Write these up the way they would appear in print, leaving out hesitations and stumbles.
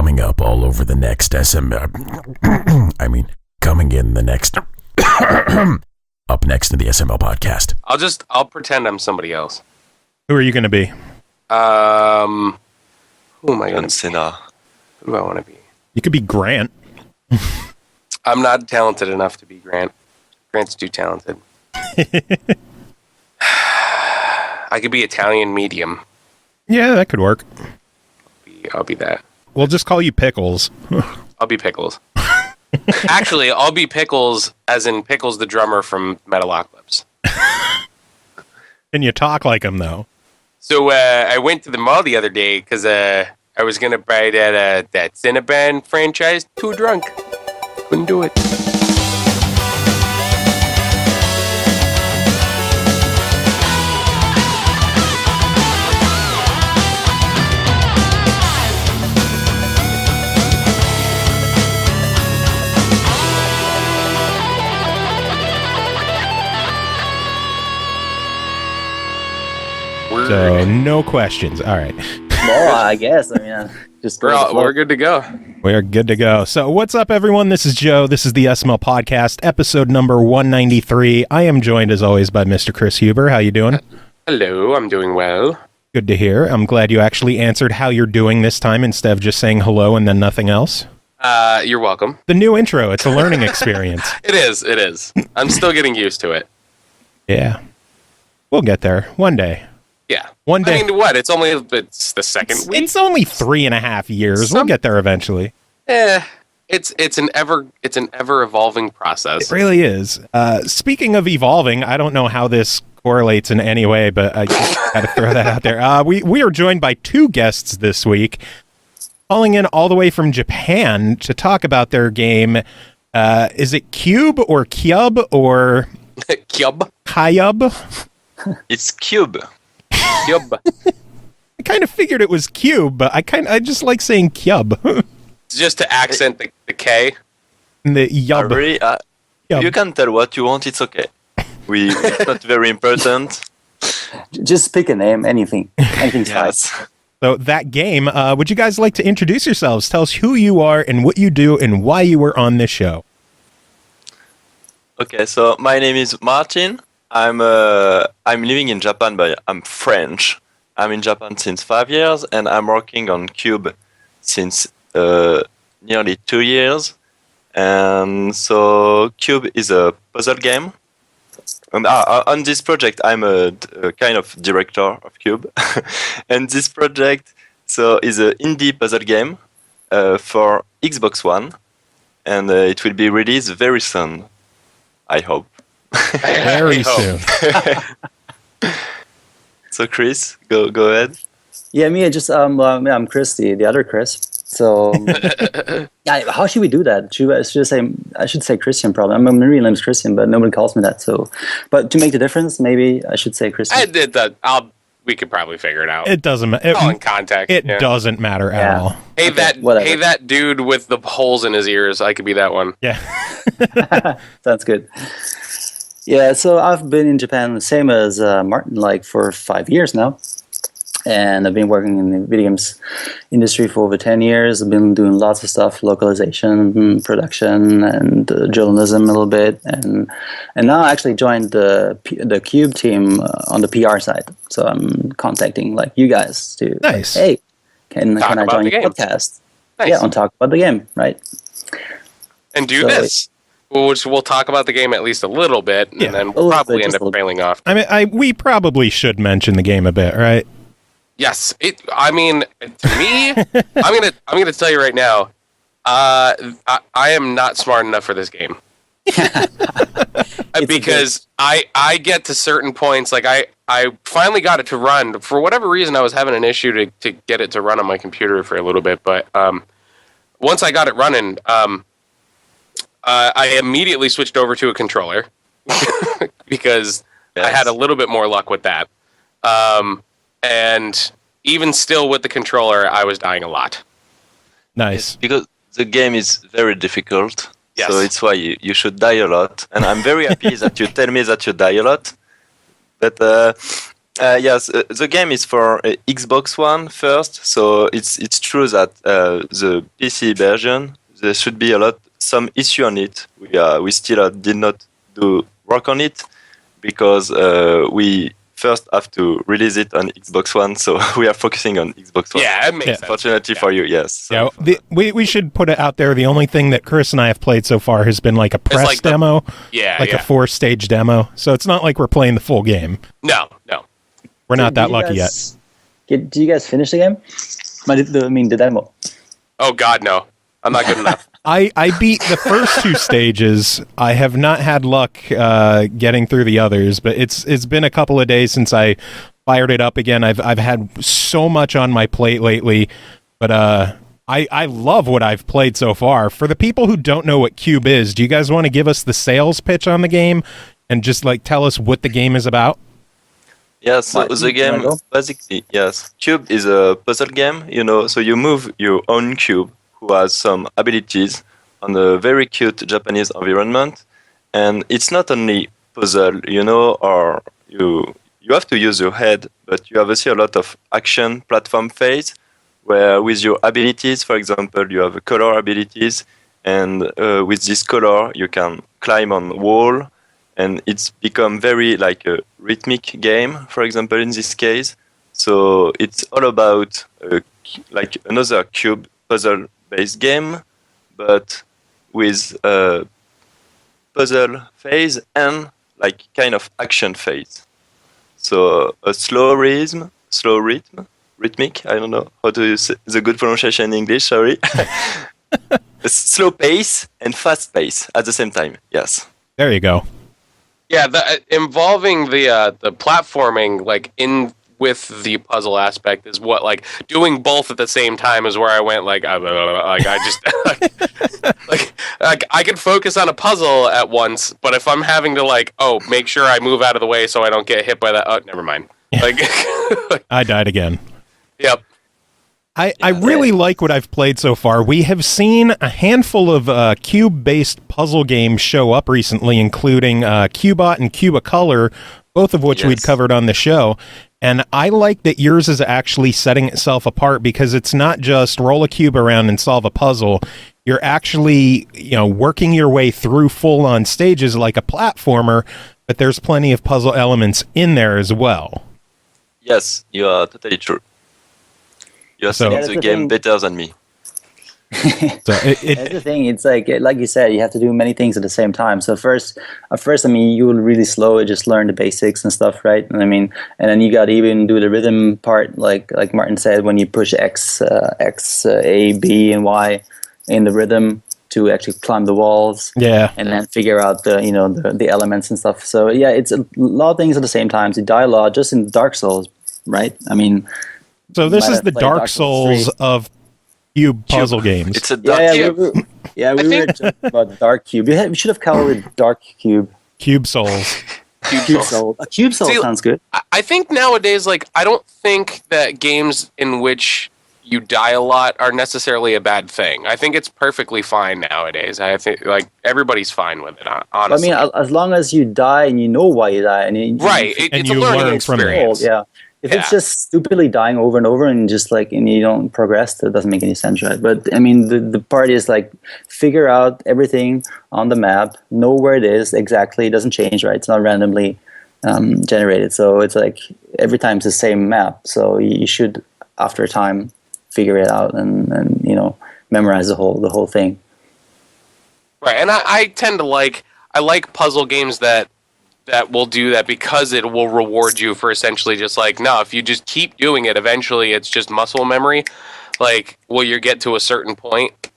coming up all over the next SML. Coming in the next. Up next in the SML podcast. I'll pretend I'm somebody else. Who are you going to be? Who am I going to be? Who do I want to be? You could be Grant. I'm not talented enough to be Grant. Grant's too talented. I could be Italian medium. Yeah, that could work. I'll be that. We'll just call you Pickles. I'll be Pickles. Actually, I'll be Pickles, as in Pickles the drummer from Metalocalypse. Can you talk like him, though? So I went to the mall the other day because I was going to buy that Cinnabon franchise. Too drunk. Couldn't do it. So, no questions. All right. Well, I guess. Just we're good to go. We're good to go. So, what's up, everyone? This is Joe. This is the SML Podcast, episode number 193. I am joined, as always, by Mr. Chris Huber. How you doing? Hello, I'm doing well. Good to hear. I'm glad you actually answered how you're doing this time instead of just saying hello and then nothing else. You're welcome. The new intro. It's a learning experience. It is. I'm still getting used to it. Yeah. We'll get there one day. Yeah. One day. I mean, what? It's the second week. It's only 3.5 years. We'll get there eventually. It's an ever evolving process. It really is. Speaking of evolving, I don't know how this correlates in any way, but I just got to throw that out there. We are joined by two guests this week, calling in all the way from Japan to talk about their game. Is it KYUB or KYUB or KYUB? KYUB? It's KYUB. KYUB. I kind of figured it was KYUB, but I just like saying KYUB. Just to accent the K. And the YUB. Really, YUB. you can tell what you want, it's okay. It's not very important. Just pick a name, anything. Anything's Yes. fine. So that game, would you guys like to introduce yourselves? Tell us who you are and what you do and why you were on this show. Okay, so my name is Martin. I'm living in Japan, but I'm French. I'm in Japan since 5 years, and I'm working on KYUB since nearly 2 years. And so KYUB is a puzzle game. And on this project, I'm a kind of director of KYUB. And this project is an indie puzzle game for Xbox One, and it will be released very soon, I hope. Very soon. So Chris, go ahead. Yeah, me. I'm Chris, the other Chris. So, yeah, how should we do that? I should say Christian. Probably. My real name is Christian, but nobody calls me that. So, but to make the difference, maybe I should say Christian. I did that. We could probably figure it out. It doesn't matter. All in contact. It doesn't matter at all. Hey, whatever. that dude with the holes in his ears. I could be that one. Yeah. Sounds good. Yeah, so I've been in Japan the same as Martin, for 5 years now. And I've been working in the video games industry for over 10 years. I've been doing lots of stuff, localization, production, and journalism a little bit. And now I actually joined the KYUB team on the PR side. So I'm contacting you guys to, Nice. hey, can I about join the your game. podcast? Nice. Yeah, and talk about the game, right? And do this. Which we'll talk about the game at least a little bit, and then we'll probably end up trailing off. I mean, we probably should mention the game a bit, right? Yes. To me, I'm gonna tell you right now, I am not smart enough for this game. Because I get to certain points, I finally got it to run. For whatever reason, I was having an issue to get it to run on my computer for a little bit, but once I got it running, I immediately switched over to a controller because I had a little bit more luck with that. And even still with the controller, I was dying a lot. Nice. Because the game is very difficult. Yes. So it's why you should die a lot. And I'm very happy that you tell me that you die a lot. But Yes, the game is for Xbox One first, so it's true that the PC version there should be some issue on it. We still did not do work on it because we first have to release it on Xbox One, so we are focusing on Xbox One. Yeah, it makes sense. Fortunately for you, yes. So we should put it out there. The only thing that Chris and I have played so far has been like a press like demo, a 4-stage demo. So it's not like we're playing the full game. No. We're not that lucky yet. Did you guys finish the game? The demo. Oh God, no. I'm not good enough. I beat the first 2 stages. I have not had luck getting through the others, but it's been a couple of days since I fired it up again. I've had so much on my plate lately, but I love what I've played so far. For the people who don't know what KYUB is, do you guys want to give us the sales pitch on the game and just like tell us what the game is about? Yes, so the game basically, yes. KYUB is a puzzle game, so you move your own cube who has some abilities on a very cute Japanese environment. And it's not only puzzle, or you have to use your head, but you have also a lot of action platform phase where with your abilities, for example, you have color abilities, and with this color you can climb on wall, and it's become very like a rhythmic game, for example, in this case. So it's all about like another cube puzzle-based game, but with a puzzle phase and like kind of action phase. So a rhythmic, I don't know how to use the good pronunciation in English, sorry. A slow pace and fast pace at the same time, yes. There you go. Yeah, involving the platforming like in with the puzzle aspect is what like doing both at the same time is where I went like I just like I can focus on a puzzle at once, but if I'm having to make sure I move out of the way so I don't get hit by that, oh, never mind. Like I died again. Yep. I really like what I've played so far. We have seen a handful of cube-based puzzle games show up recently, including Cubot and Cubicolor, both of which we'd covered on the show. And I like that yours is actually setting itself apart because it's not just roll a cube around and solve a puzzle. You're actually, working your way through full-on stages like a platformer, but there's plenty of puzzle elements in there as well. Yes, you are totally true. You're selling the game better than me. That's the thing. It's like you said, you have to do many things at the same time. So at first, you will really slow it, just learn the basics and stuff, right? And then you got to even do the rhythm part, like Martin said, when you push X, A, B, and Y in the rhythm to actually climb the walls. Yeah. And then figure out the elements and stuff. So yeah, it's a lot of things at the same time. The dialogue, just in Dark Souls, right? So this is the Dark Souls of cube puzzle games. It's a Dark Cube. We were talking about Dark Cube. We should have called it Dark Cube. Cube Souls. Cube Soul. A Cube Soul sounds good. I think nowadays, I don't think that games in which you die a lot are necessarily a bad thing. I think it's perfectly fine nowadays. I think everybody's fine with it, honestly. As long as you die and you know why you die, it's a learning experience. Yeah. If it's just stupidly dying over and over and just and you don't progress, that doesn't make any sense, right? But the part is figure out everything on the map, know where it is exactly. It doesn't change, right? It's not randomly generated, so it's every time it's the same map. So you should, after a time, figure it out and memorize the whole thing. Right, and I tend to I like puzzle games that will do that because it will reward you for essentially just if you just keep doing it, eventually it's just muscle memory. You get to a certain point.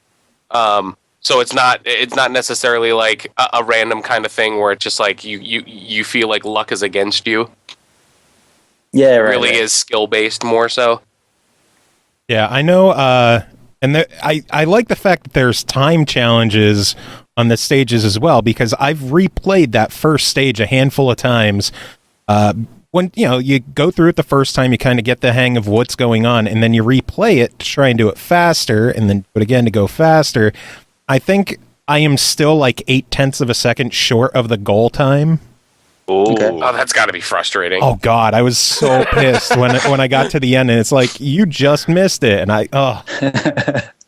So it's not necessarily a random kind of thing where it's just you feel like luck is against you. Yeah, it really is skill based more so. Yeah, I know. And I like the fact that there's time challenges on the stages as well, because I've replayed that first stage a handful of times. When you go through it the first time, you kind of get the hang of what's going on, and then you replay it to try and do it faster, and then do it again to go faster. I think I am still 0.8 of a second short of the goal time. Oh, Okay. Oh, that's got to be frustrating. Oh God, I was so pissed when I got to the end, and it's like you just missed it, and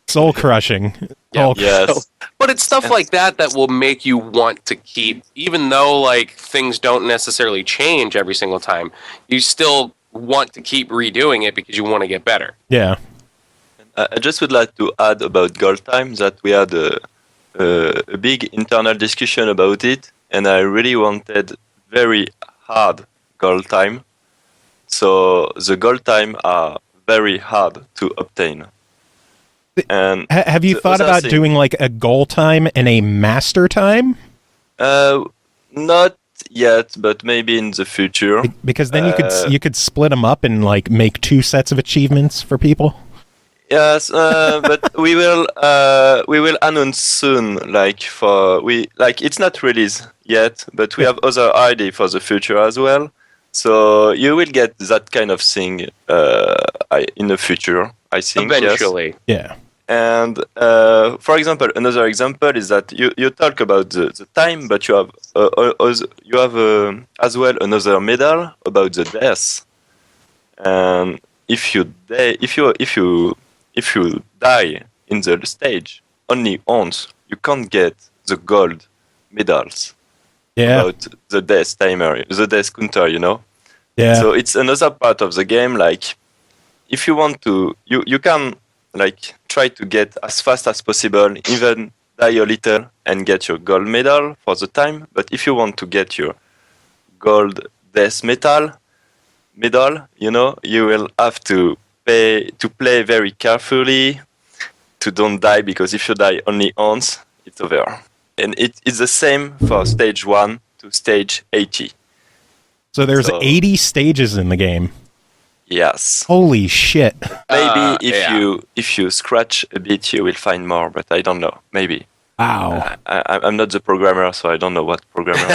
soul crushing. Yeah. Oh, yes. But it's stuff like that that will make you want to keep, even though like things don't necessarily change every single time. You still want to keep redoing it because you want to get better. yeah. I just would like to add about gold time that we had a big internal discussion about it, and I really wanted very hard gold time. So the gold time are very hard to obtain. And Have you the thought other about thing- doing like a goal time and a master time? Not yet, but maybe in the future. Because then you could split them up and like make 2 sets of achievements for people. Yes, but we will announce soon. It's not released yet, but we have other idea for the future as well. So you will get that kind of thing in the future, I think. Eventually. Yes. Yeah. And for example, another example is that you talk about the time, but you have as well another medal about the death. And if you die in the stage only once, you can't get the gold medals Yeah. about the death timer, the death counter, Yeah. So it's another part of the game. Like, if you want to, you can like try to get as fast as possible, even die a little and get your gold medal for the time. But if you want to get your gold death medal, you will have to play very carefully to don't die, because if you die only once, it's over. And it's the same for stage 1 to stage 80. So there's So- 80 stages in the game. Yes. Holy shit. Maybe yeah. if you scratch a bit, you will find more, but I don't know. Maybe. Wow. I'm not the programmer, so I don't know what programmer.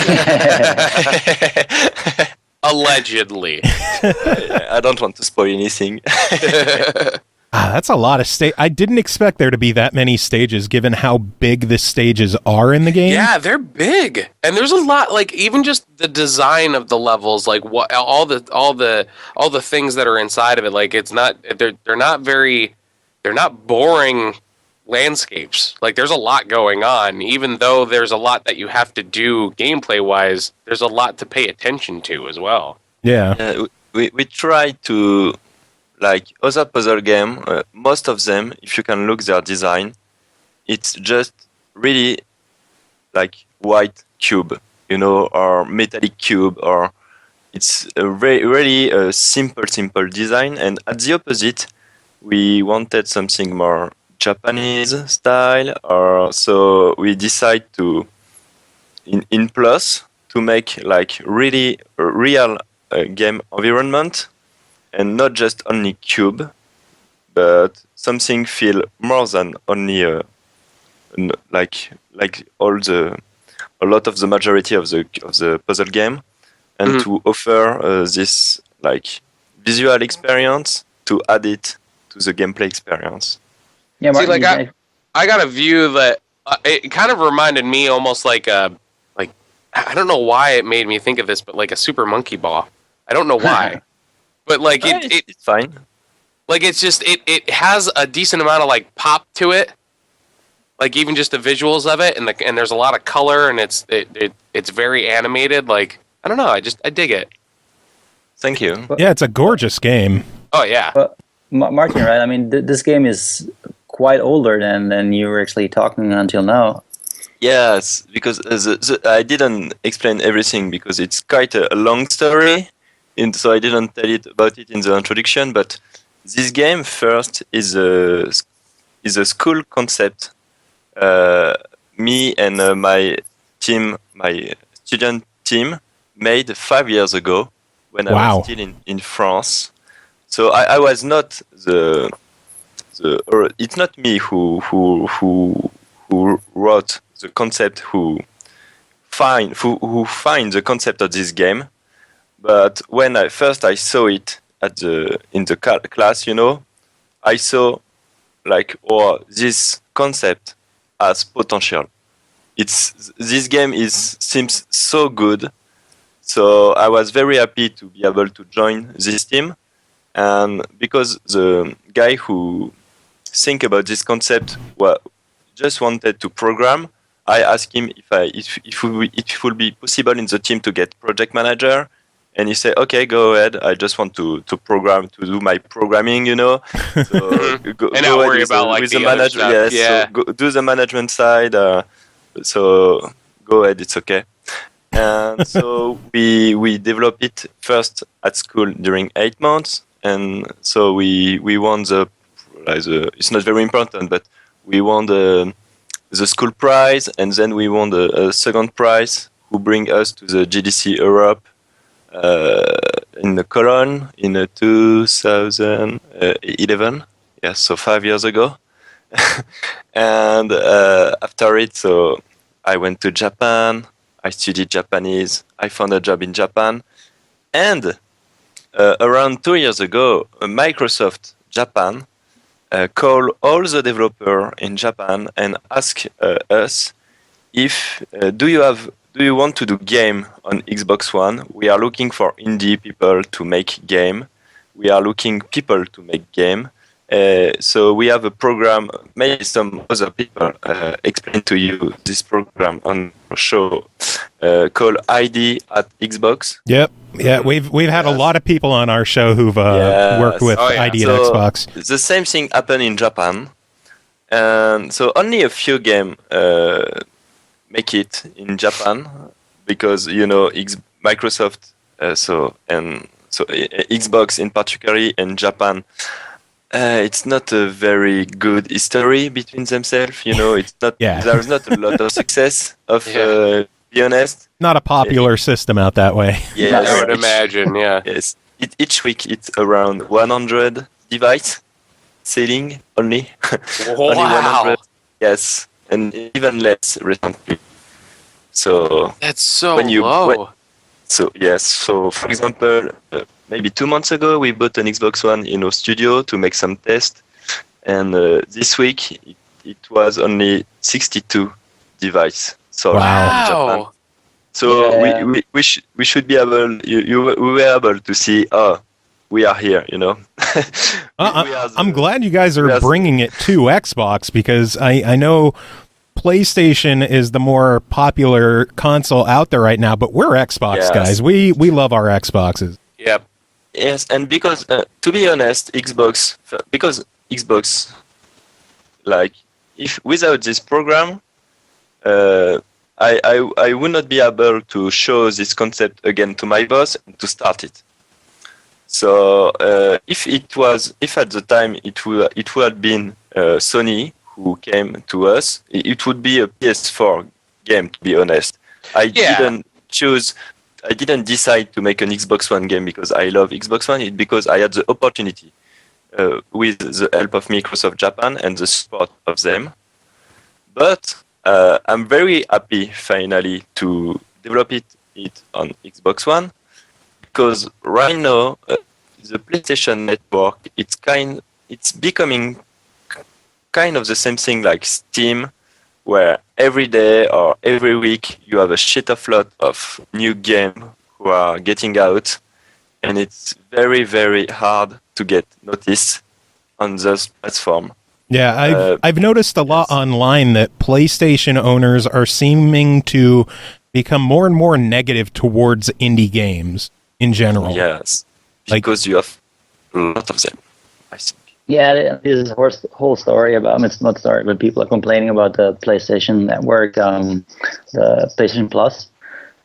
Allegedly. I don't want to spoil anything. That's a lot of I didn't expect there to be that many stages, given how big the stages are in the game. Yeah, they're big, and there's a lot. Like even just the design of the levels, like what all the things that are inside of it. Like it's not they're not boring landscapes. Like there's a lot going on. Even though there's a lot that you have to do gameplay wise, there's a lot to pay attention to as well. Yeah. We try to, like other puzzle game, most of them, if you can look their design, it's just really like white cube, or metallic cube, or it's a really a simple design. And at the opposite, we wanted something more Japanese style, or so we decide to in plus to make like really a real game environment, and not just only cube, but something feel more than only like a lot of the majority of the puzzle game, and to offer this like visual experience to add it to the gameplay experience. Yeah, See, Martin, like I got a view that it kind of reminded me almost like I don't know why it made me think of this, but like a Super Monkey Ball. I don't know why, but like It's fine. like it's just it has a decent amount of like pop to it, like even just the visuals of it, and there's a lot of color, and it's very animated. Like I don't know, I dig it. Thank you. Yeah, it's a gorgeous game. Oh yeah. But Martin, right? I mean, this game is quite older than you were actually talking until now. Yes, because I didn't explain everything because it's quite a long story, and so I didn't tell it about it in the introduction. But this game first is a school concept. Me and my student team, made 5 years ago when I was still in France. So I was not or it's not me who wrote the concept, who find the concept of this game. But when I saw it in the class, I saw like, oh, this concept has potential. This game seems so good So I was very happy to be able to join this team, and because the guy who think about this concept just wanted to program, I asked him if it would be possible in the team to get project manager, and he said, "Okay, go ahead. I just want to program, to do my programming, you know." So go And not ahead worry with about, like, with the the other manager. stuff. Yes, Yeah. so do the management side. So go ahead, it's okay. And so we developed it first at school during 8 months, and so we won it's not very important, but we won the school prize, and then we won a second prize who bring us to the GDC Europe in the Cologne in 2011. Yes, so 5 years ago. And after it, so I went to Japan. I studied Japanese. I found a job in Japan, and around 2 years ago, Microsoft Japan called all the developer in Japan and asked us if do you want to do game on Xbox One? We are looking for indie people to make game. We are looking people to make game. So we have a program. Maybe some other people explain to you this program on a show called ID at Xbox. Yep. Yeah, we've had a lot of people on our show who've worked with Oh, yeah. ID at So Xbox. the same thing happened in Japan, and so only a few games make it in Japan because Microsoft, Xbox in particular in Japan. It's not a very good history between themselves. It's not. Yeah. There's not a lot of success of. Yeah. Be honest. Not a popular system out that way. Yes, I would imagine, yeah. Yes. Each week it's around 100 device selling only. Only Wow. 100. Yes, and even less recently. So That's so When you- low. So yes, so for example, maybe 2 months ago we bought an Xbox One in our studio to make some tests, and this week it was only 62 device sold in Japan. Wow. So Yeah. we should be able we were able to see we are here, We are I'm the- glad you guys are Yes. bringing it to Xbox because I know PlayStation is the more popular console out there right now, but we're Xbox Yes. guys. We love our Xboxes. Yep. Yes, and because to be honest, Xbox, like if without this program, I would not be able to show this concept again to my boss and to start it. So if at the time it would have been Sony who came to us, it would be a PS4 game. To be honest, I didn't decide to make an Xbox One game because I love Xbox One. It's because I had the opportunity with the help of Microsoft Japan and the support of them. But I'm very happy finally to develop it on Xbox One because right now the PlayStation Network it's becoming kind of the same thing like Steam, where every day or every week you have a shit of lot of new games who are getting out, and it's very, very hard to get noticed on this platform. Yeah, I've noticed a lot online that PlayStation owners are seeming to become more and more negative towards indie games in general. Yes, Like- because you have a lot of them, I think. Yeah, this is a whole story about, it's not story, but people are complaining about the PlayStation Network, the PlayStation Plus.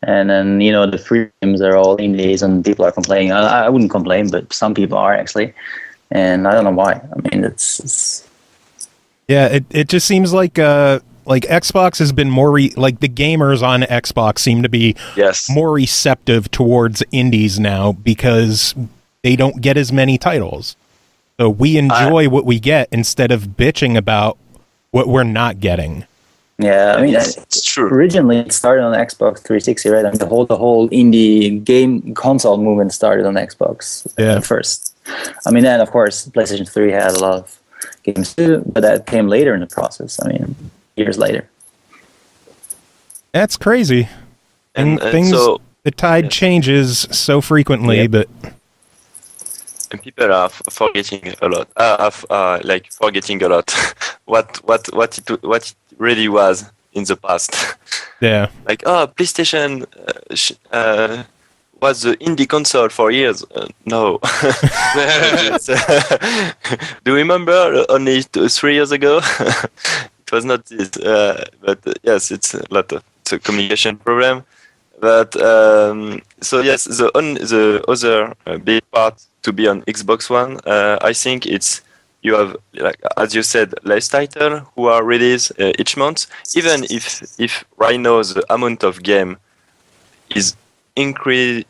And then, the free games are all indies and people are complaining. I wouldn't complain, but some people are actually. And I don't know why. I mean, it's Yeah, it just seems like Xbox has been more like the gamers on Xbox seem to be Yes. more receptive towards indies now because they don't get as many titles. So we enjoy what we get instead of bitching about what we're not getting. yeah. I mean, It's true. originally it started on Xbox 360, right? I mean, the whole indie game console movement started on Xbox first. I mean, then of course PlayStation 3 had a lot of games too, but that came later in the process. I mean, years later. That's crazy. And And things so The tide changes so frequently, but And people are forgetting a lot. Like forgetting a lot what it really was in the past. yeah. Like, PlayStation was the indie console for years. No. Do you remember only 3 years ago? It was not this. But yes, it's a communication problem. But so yes, the other big part to be on Xbox One, I think it's you have, like as you said, less title who are released each month. Even if right now the amount of game is increasing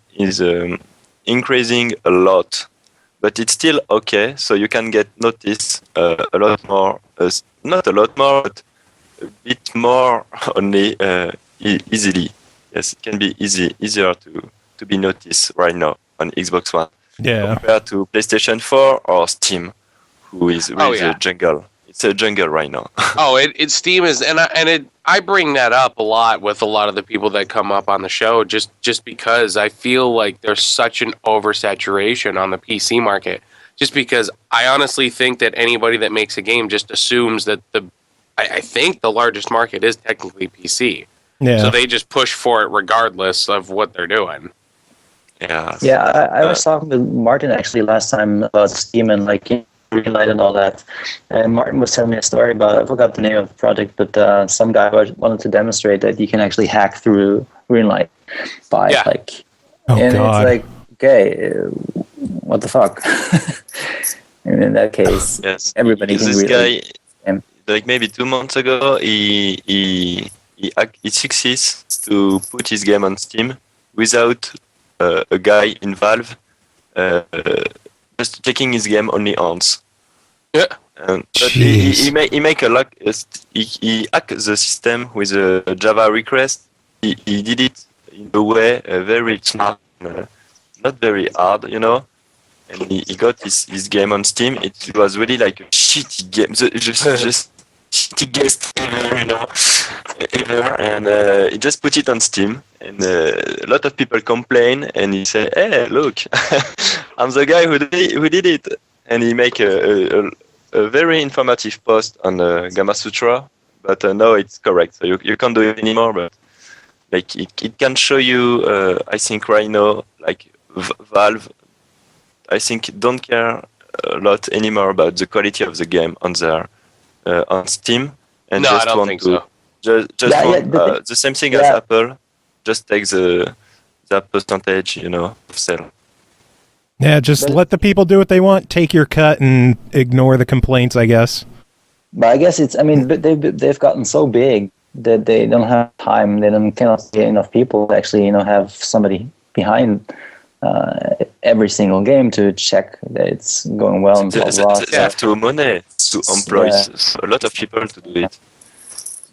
a lot, but it's still okay. So you can get noticed a lot more, not a lot more, but a bit more only easily. Yes, it can be easier to be noticed right now on Xbox One compared to PlayStation 4 or Steam, who is really the jungle. It's a jungle right now. It's Steam is, I bring that up a lot with a lot of the people that come up on the show, just because I feel like there's such an oversaturation on the PC market. Just because I honestly think that anybody that makes a game just assumes that I think the largest market is technically PC. Yeah. So they just push for it regardless of what they're doing. Yeah. Yeah, I was talking with Martin actually last time about Steam and like Greenlight and all that. And Martin was telling me a story about, I forgot the name of the project, but some guy wanted to demonstrate that you can actually hack through Greenlight by Oh, and God. it's like, okay, what the fuck? And in that case, everybody can this really. guy, like maybe 2 months ago, he succeeds to put his game on Steam without a guy in Valve just checking his game only once. Yeah. But he make a lot. He hacked the system with a Java request. He did it in a way very smart, not very hard, And he got his game on Steam. It was really like a shitty game, just shitty guest ever, and he just put it on Steam, and a lot of people complain, and he say, "Hey, look, I'm the guy who did it," and he make a very informative post on Gamma Sutra, but now it's correct, so you can't do it anymore, but like it can show you, I think right now, like Valve, I think don't care a lot anymore about the quality of the game on their on Steam, and No, just I don't want think to so. just want the same thing as Apple. Just take that percentage, of sale. Yeah, just let the people do what they want. Take your cut and ignore the complaints, I guess. But I guess it's. I mean, they've gotten so big that they don't have time. They cannot get enough people to actually, have somebody behind every single game to check that it's going well and blah, blah. They have to money to employ a lot of people to do it.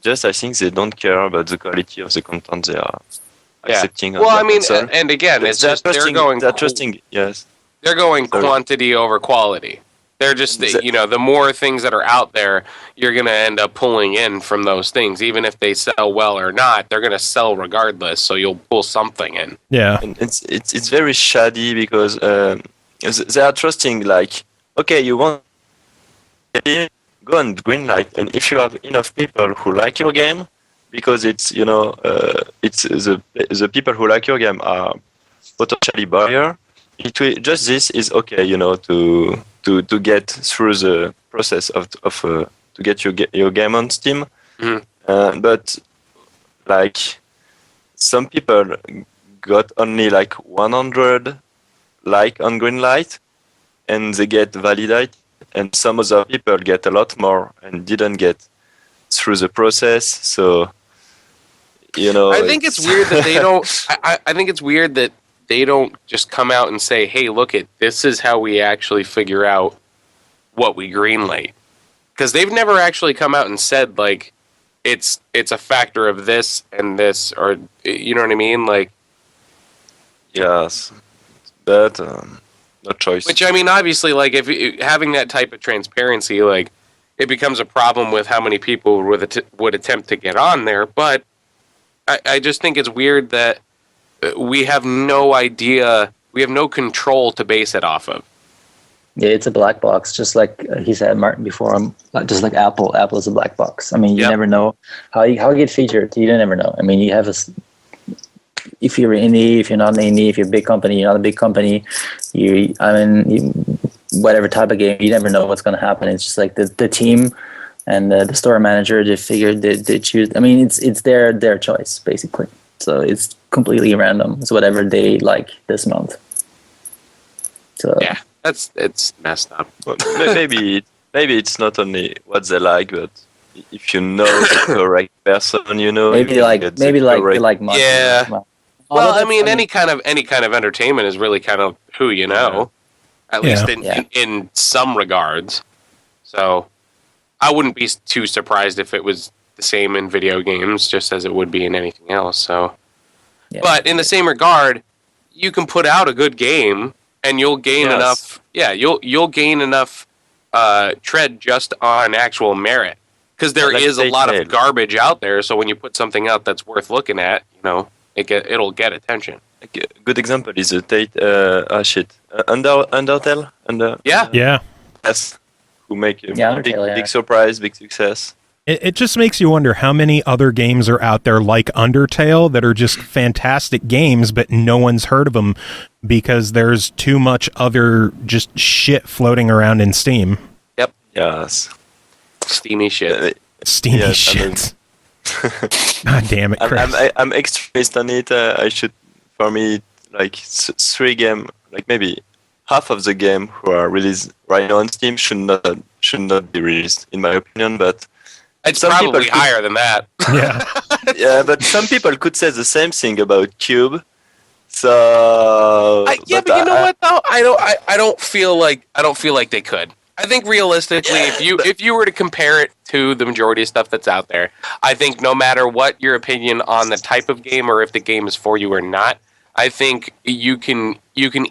Just I think they don't care about the quality of the content they are accepting. Well, I mean, console. and again, it's just they're trusting. Yes, they're going quantity over quality. They're just, the more things that are out there, you're going to end up pulling in from those things. Even if they sell well or not, they're going to sell regardless, so you'll pull something in. Yeah. And it's very shady because they are trusting, like, okay, you want to go on Greenlight, and if you have enough people who like your game, because it's, it's the people who like your game are potentially buyer, just this is okay, to get through the process of to get your game on Steam. Mm-hmm. But like some people got only like 100 like on Greenlight, and they get validated, and some other people get a lot more and didn't get through the process. So I think it's weird that they don't. I think it's weird that they don't just come out and say, "Hey, look this is how we actually figure out what we greenlight," because they've never actually come out and said like it's a factor of this and this, or you know what I mean, like. Yes, but no choice. Which I mean, obviously, like if having that type of transparency, like it becomes a problem with how many people would attempt to get on there. But I just think it's weird that we have no idea, we have no control to base it off of. Yeah, it's a black box, just like he said, Martin, before. Just like Apple. Apple is a black box. I mean, you never know how you get featured. You never know. I mean, you have if you're indie, if you're not an indie, if you're a big company, you're not a big company. Whatever type of game, you never know what's going to happen. It's just like the team and the store manager. They figured they choose. I mean, it's their choice basically. So it's completely random. It's whatever they like this month. So yeah. It's messed up. Well, maybe it's not only what they like, but if you know the correct person, maybe they like money. Yeah. Well, I mean, any kind of entertainment is really kind of who you know, at least in some regards. So I wouldn't be too surprised if it was the same in video games, just as it would be in anything else. So, but in the same regard, you can put out a good game. And you'll gain enough. Yeah, you'll gain enough tread just on actual merit, because there is a lot of garbage out there. So when you put something out that's worth looking at, it'll get attention. A good example is Undertale. Yeah. Yes, who make a big surprise, big success. It just makes you wonder how many other games are out there like Undertale that are just fantastic games, but no one's heard of them because there's too much other just shit floating around in Steam. Yep. Yes. Steamy shit. Steamy shit. God damn it, Chris. I'm extremist on it. For me, like 3 game, like maybe half of the game who are released right now on Steam should not be released, in my opinion, but it's probably higher than that. Yeah. Yeah, but some people could say the same thing about KYUB. So but you know what though? I don't feel like they could. I think realistically, if you were to compare it to the majority of stuff that's out there, I think no matter what your opinion on the type of game or if the game is for you or not, I think you can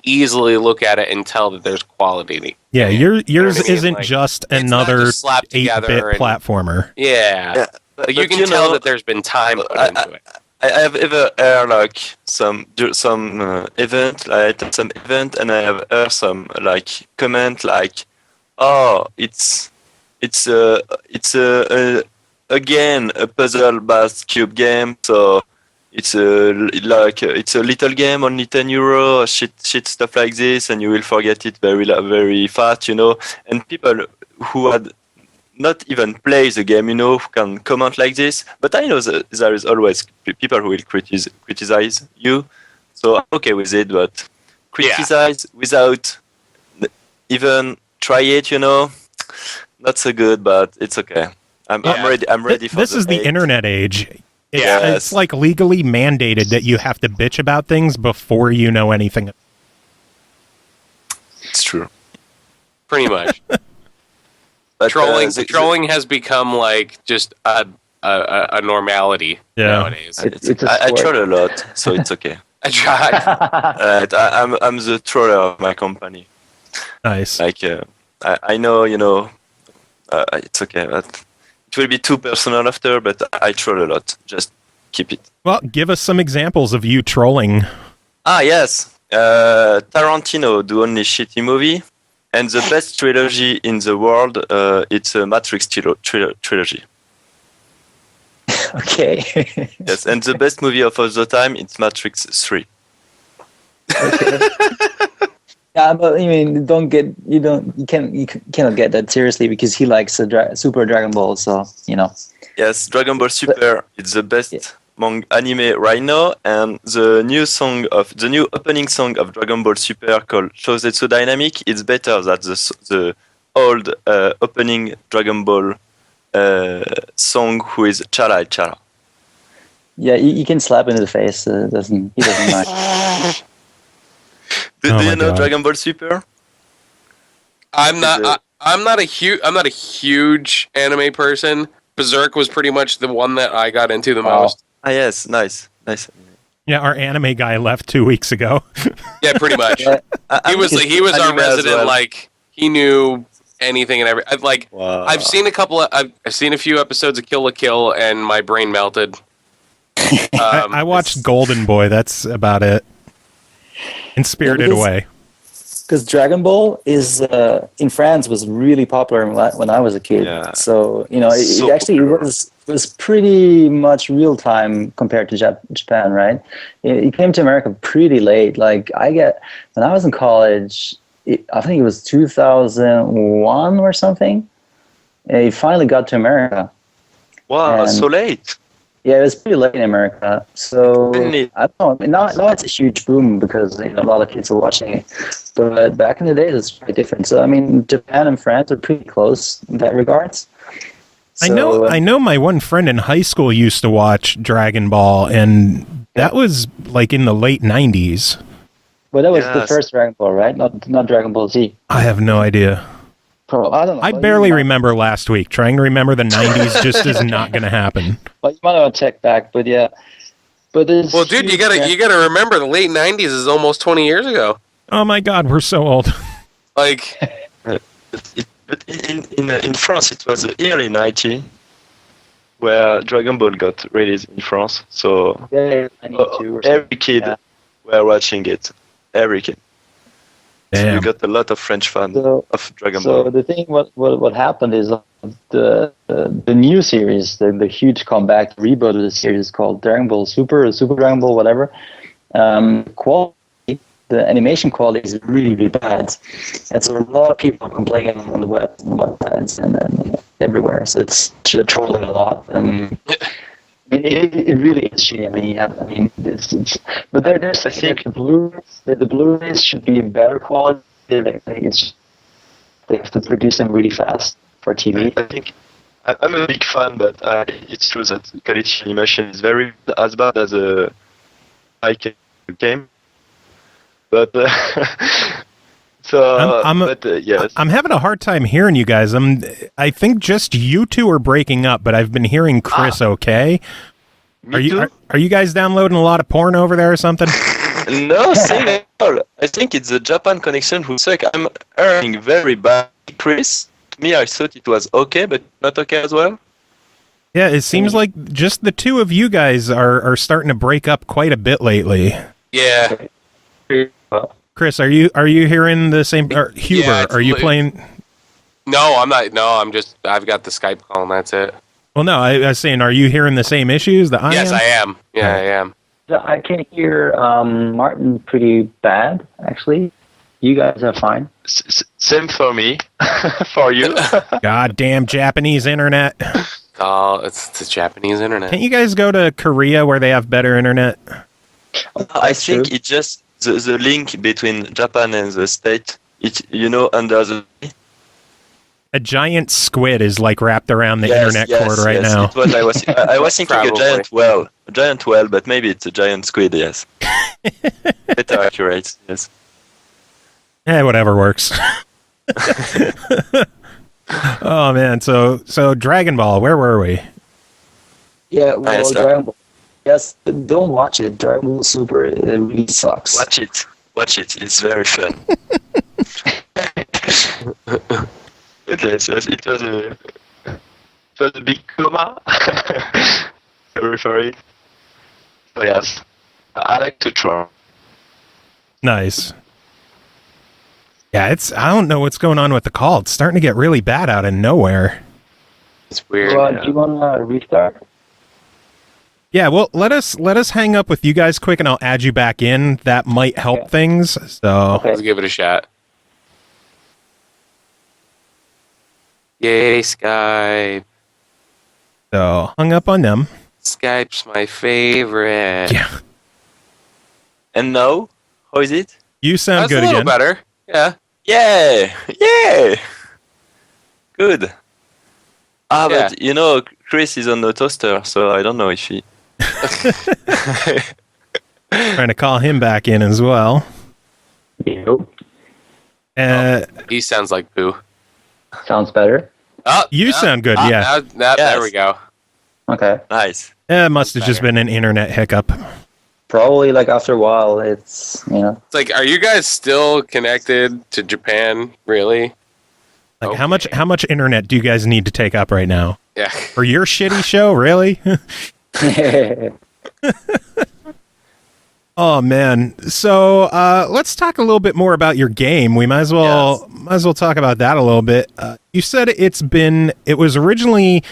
easily look at it and tell that there's quality. Yeah, yours isn't just another 8-bit platformer. Yeah. Like you can tell that there's been time put into it. I have ever heard like some event, and I have heard some like comment like, "Oh, it's again a puzzle-based KYUB game, so." It's a little game, only €10, shit stuff like this, and you will forget it very fast, And people who had not even played the game, who can comment like this. But I know that there is always people who will criticize you, so I'm okay with it. But criticize without even try it, not so good. But it's okay. I'm ready. I'm ready for this. Is the internet age. It's like legally mandated that you have to bitch about things before you know anything. It's true. Pretty much. But, trolling has become like just a normality nowadays. I troll a lot, so it's okay. I try. I'm the troller of my company. Nice. Like I know, it's okay. But it will be too personal after, but I troll a lot. Just keep it. Well, give us some examples of you trolling. Yes. Tarantino do only shitty movie, and the best trilogy in the world, it's a Matrix trilogy. Okay. Yes, and the best movie of all the time, it's Matrix 3. Okay. Yeah, but I mean, you cannot get that seriously because he likes Super Dragon Ball, so Yes, Dragon Ball Super is the best among anime right now, and the new opening song of Dragon Ball Super called Shousetsu Dynamic is better than the old opening Dragon Ball song who is Chara Chara. Yeah, you can slap him in the face. He doesn't mind. Do you know Dragon Ball Super? I'm not a huge anime person. Berserk was pretty much the one that I got into the most. Ah, yes, nice. Yeah, our anime guy left 2 weeks ago. Yeah, pretty much. He was our resident. Well. Like he knew anything and everything. Wow. I've seen a few episodes of Kill la Kill, and my brain melted. I watched Golden Boy. That's about it. And Spirited Away. Because Dragon Ball is in France was really popular when I was a kid. Yeah. So it actually popular. was pretty much real time compared to Japan, right? It came to America pretty late. Like when I was in college, I think it was 2001 or something. It finally got to America. Wow, And- so late. Yeah, it was pretty late in America. So Really? I don't know. Now it's a huge boom because a lot of kids are watching it. But back in the day, it's very different. So I mean, Japan and France are pretty close in that regards. I know my one friend in high school used to watch Dragon Ball, and that was like in the late 90s. But that was the Yes. first Dragon Ball, right? Not Dragon Ball Z. I have no idea. I don't know. I barely remember last week. Trying to remember the 90s just is not going to happen. Well, you might want to check back, but yeah. But Well, dude, you gotta remember the late '90s is almost 20 years ago. Oh my God, we're so old. Like, But in France, it was the early 90s where Dragon Ball got released in France. So Yeah, I need to. Or every kid Yeah. were watching it. Every kid. So Damn. you got a lot of French fans So- of Dragon So Ball. the thing, what happened is the new series, the huge comeback reboot of the series called Dragon Ball Super or Super Dragon Ball, whatever. Quality, the animation quality is really, really bad, and so a lot of people are complaining on the websites and then everywhere. So it's trolling a lot. I mean, it really is shitty. It's but there's I think the Blu-rays should be better quality. They have to produce them really fast for TV. I think I'm a big fan, but it's true that the quality animation is very as bad as a high game. But yes, I'm having a hard time hearing you guys. I think just you two are breaking up, but I've been hearing Chris okay. me too. Are you guys downloading a lot of porn over there or something? No, thing at all. I think it's the Japan connection who suck. I'm hearing very bad, Chris. To me, I thought it was okay, but not okay as well. Yeah, it seems like just the two of you guys are starting to break up quite a bit lately. yeah. Chris, are you hearing the same? Or Huber, Yeah, it's are you li- playing? No, I'm not. No, I've got the Skype call and that's it. Well, no, I was saying, are you hearing the same issues that I Yes, am? I am. Yeah, I am. I can hear Martin pretty bad, actually. You guys are fine. Same for me, for you. Goddamn Japanese internet. Oh, it's the Japanese internet. Can't you guys go to Korea where they have better internet? I think it's just the link between Japan and the state. Under the A giant squid is like wrapped around the internet cord right now. It's what I was. I was thinking Probably. a giant whale, but maybe it's a giant squid. Yes, better accurate. Yes. Whatever works. Oh man, so Dragon Ball, where were we? Yeah, well, Yes, Dragon Ball. Yes, don't watch it. Dragon Ball Super, it really sucks. Watch it. It's very fun. It was a big coma. Sorry for it. So yes, I like to try. Nice. Yeah, I don't know what's going on with the call. It's starting to get really bad out of nowhere. It's weird. Do you want to restart? Yeah, well, let us hang up with you guys quick, and I'll add you back in. That might help things. So Okay. Let's give it a shot. Yay, Skype. hung up on them. Skype's my favorite. Yeah, And now, how is it? you sound That's good a little again. better. Yeah. Yeah. Good. Yeah. But Chris is on the toaster, so I don't know if he. Trying to call him back in as well. Nope. He sounds like Boo. Sounds better. Oh, You sound good, yeah. There Yes. we go. Okay. Nice. It must have just been an internet hiccup. Probably like after a while, it's It's like, are you guys still connected to Japan? Really? Like Okay. how much internet do you guys need to take up right now? Yeah. For your shitty show, really? Oh man! So let's talk a little bit more about your game. We might as well talk about that a little bit. You said it was originally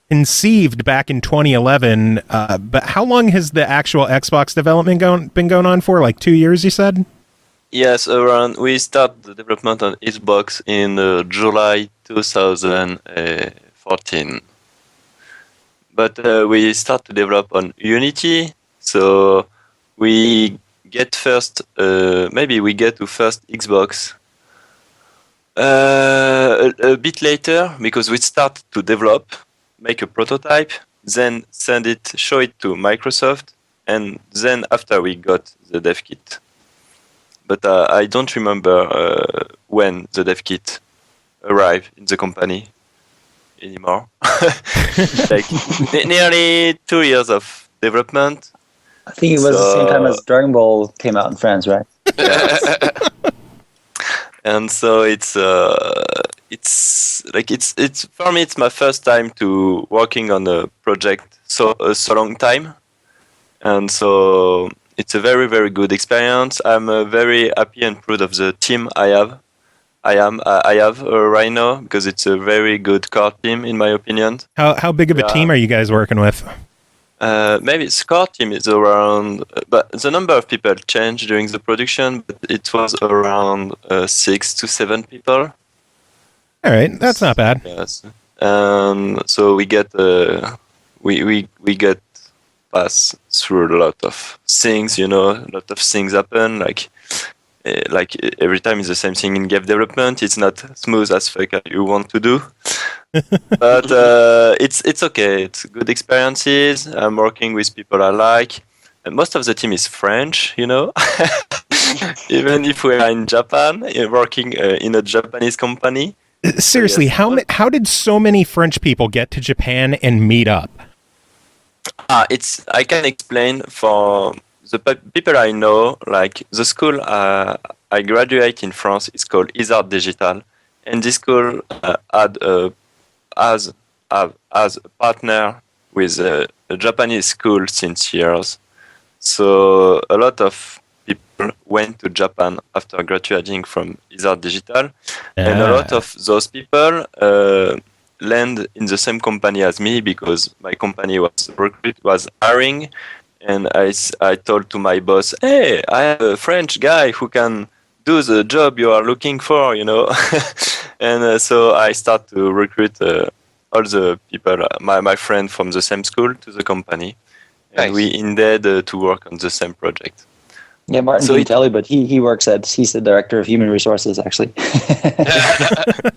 conceived back in 2011, but how long has the actual Xbox development been going on for? Like 2 years, you said? Yes, around. We start the development on Xbox in July 2014. But we start to develop on Unity, so we get first. Maybe we get to first Xbox a bit later because we start to develop, make a prototype, then show it to Microsoft, and then after we got the dev kit. But I don't remember when the dev kit arrived in the company anymore. Like nearly 2 years of development. I think it was the same time as Dragon Ball came out in France, right? Yes. And so it's for me it's my first time to working on a project so long time, and so it's a very, very good experience. I'm very happy and proud of the team I have. I have right now because it's a very good core team in my opinion. How big of a team are you guys working with? Maybe core team is around, but the number of people changed during the production. But it was around 6 to 7 people. All right, that's not bad. Yes, so we get we get pass through a lot of things. A lot of things happen. Like every time it's the same thing in game development. It's not smooth as fuck as you want to do. But it's okay. It's good experiences. I'm working with people I like. And most of the team is French, Even if we are in Japan, working in a Japanese company. Seriously, Yes. how did so many French people get to Japan and meet up? I can explain for the people I know. Like the school I graduate in France is called Isard Digital, and this school had as a partner with a Japanese school since years. So a lot of people went to Japan after graduating from Isard Digital, and a lot of those people land in the same company as me because my company was hiring, and I told to my boss, "Hey, I have a French guy who can do the job you are looking for," And so I start to recruit all the people, my friend from the same school to the company, and we ended to work on the same project. Yeah, Martin didn't tell you, but he's the director of human resources, actually.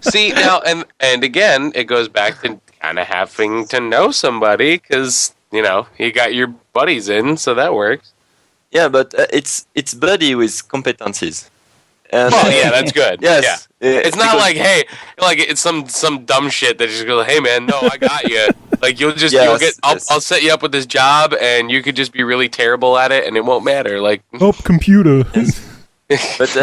See, now, and again, it goes back to kind of having to know somebody because, you got your buddies in, so that works. Yeah, but it's buddy with competencies. And, yeah, that's good. Yes. Yeah. It's not like, hey, it's some dumb shit that just goes, hey, man, no, I got you. Like, I'll set you up with this job, and you could just be really terrible at it, and it won't matter. Like, computer. But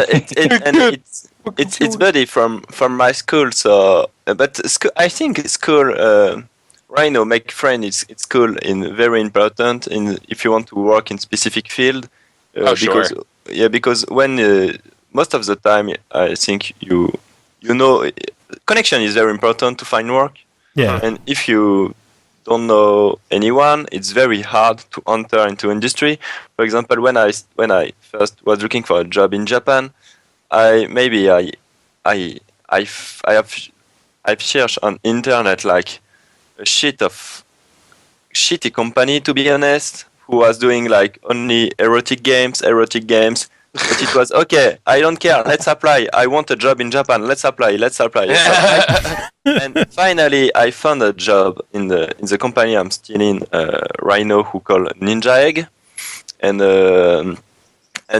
it's buddy from my school. So, but I think school right now make friend. It's cool and very important. If you want to work in specific field, because when most of the time I think connection is very important to find work. Yeah, and if you don't know anyone, it's very hard to enter into industry. For example, when I first was looking for a job in Japan, I've searched on internet like a shitty company, to be honest, who was doing like only erotic games. But it was okay. I don't care. Let's apply. I want a job in Japan. Let's apply. And finally, I found a job in the company I'm still in right now, who called Ninja Egg, and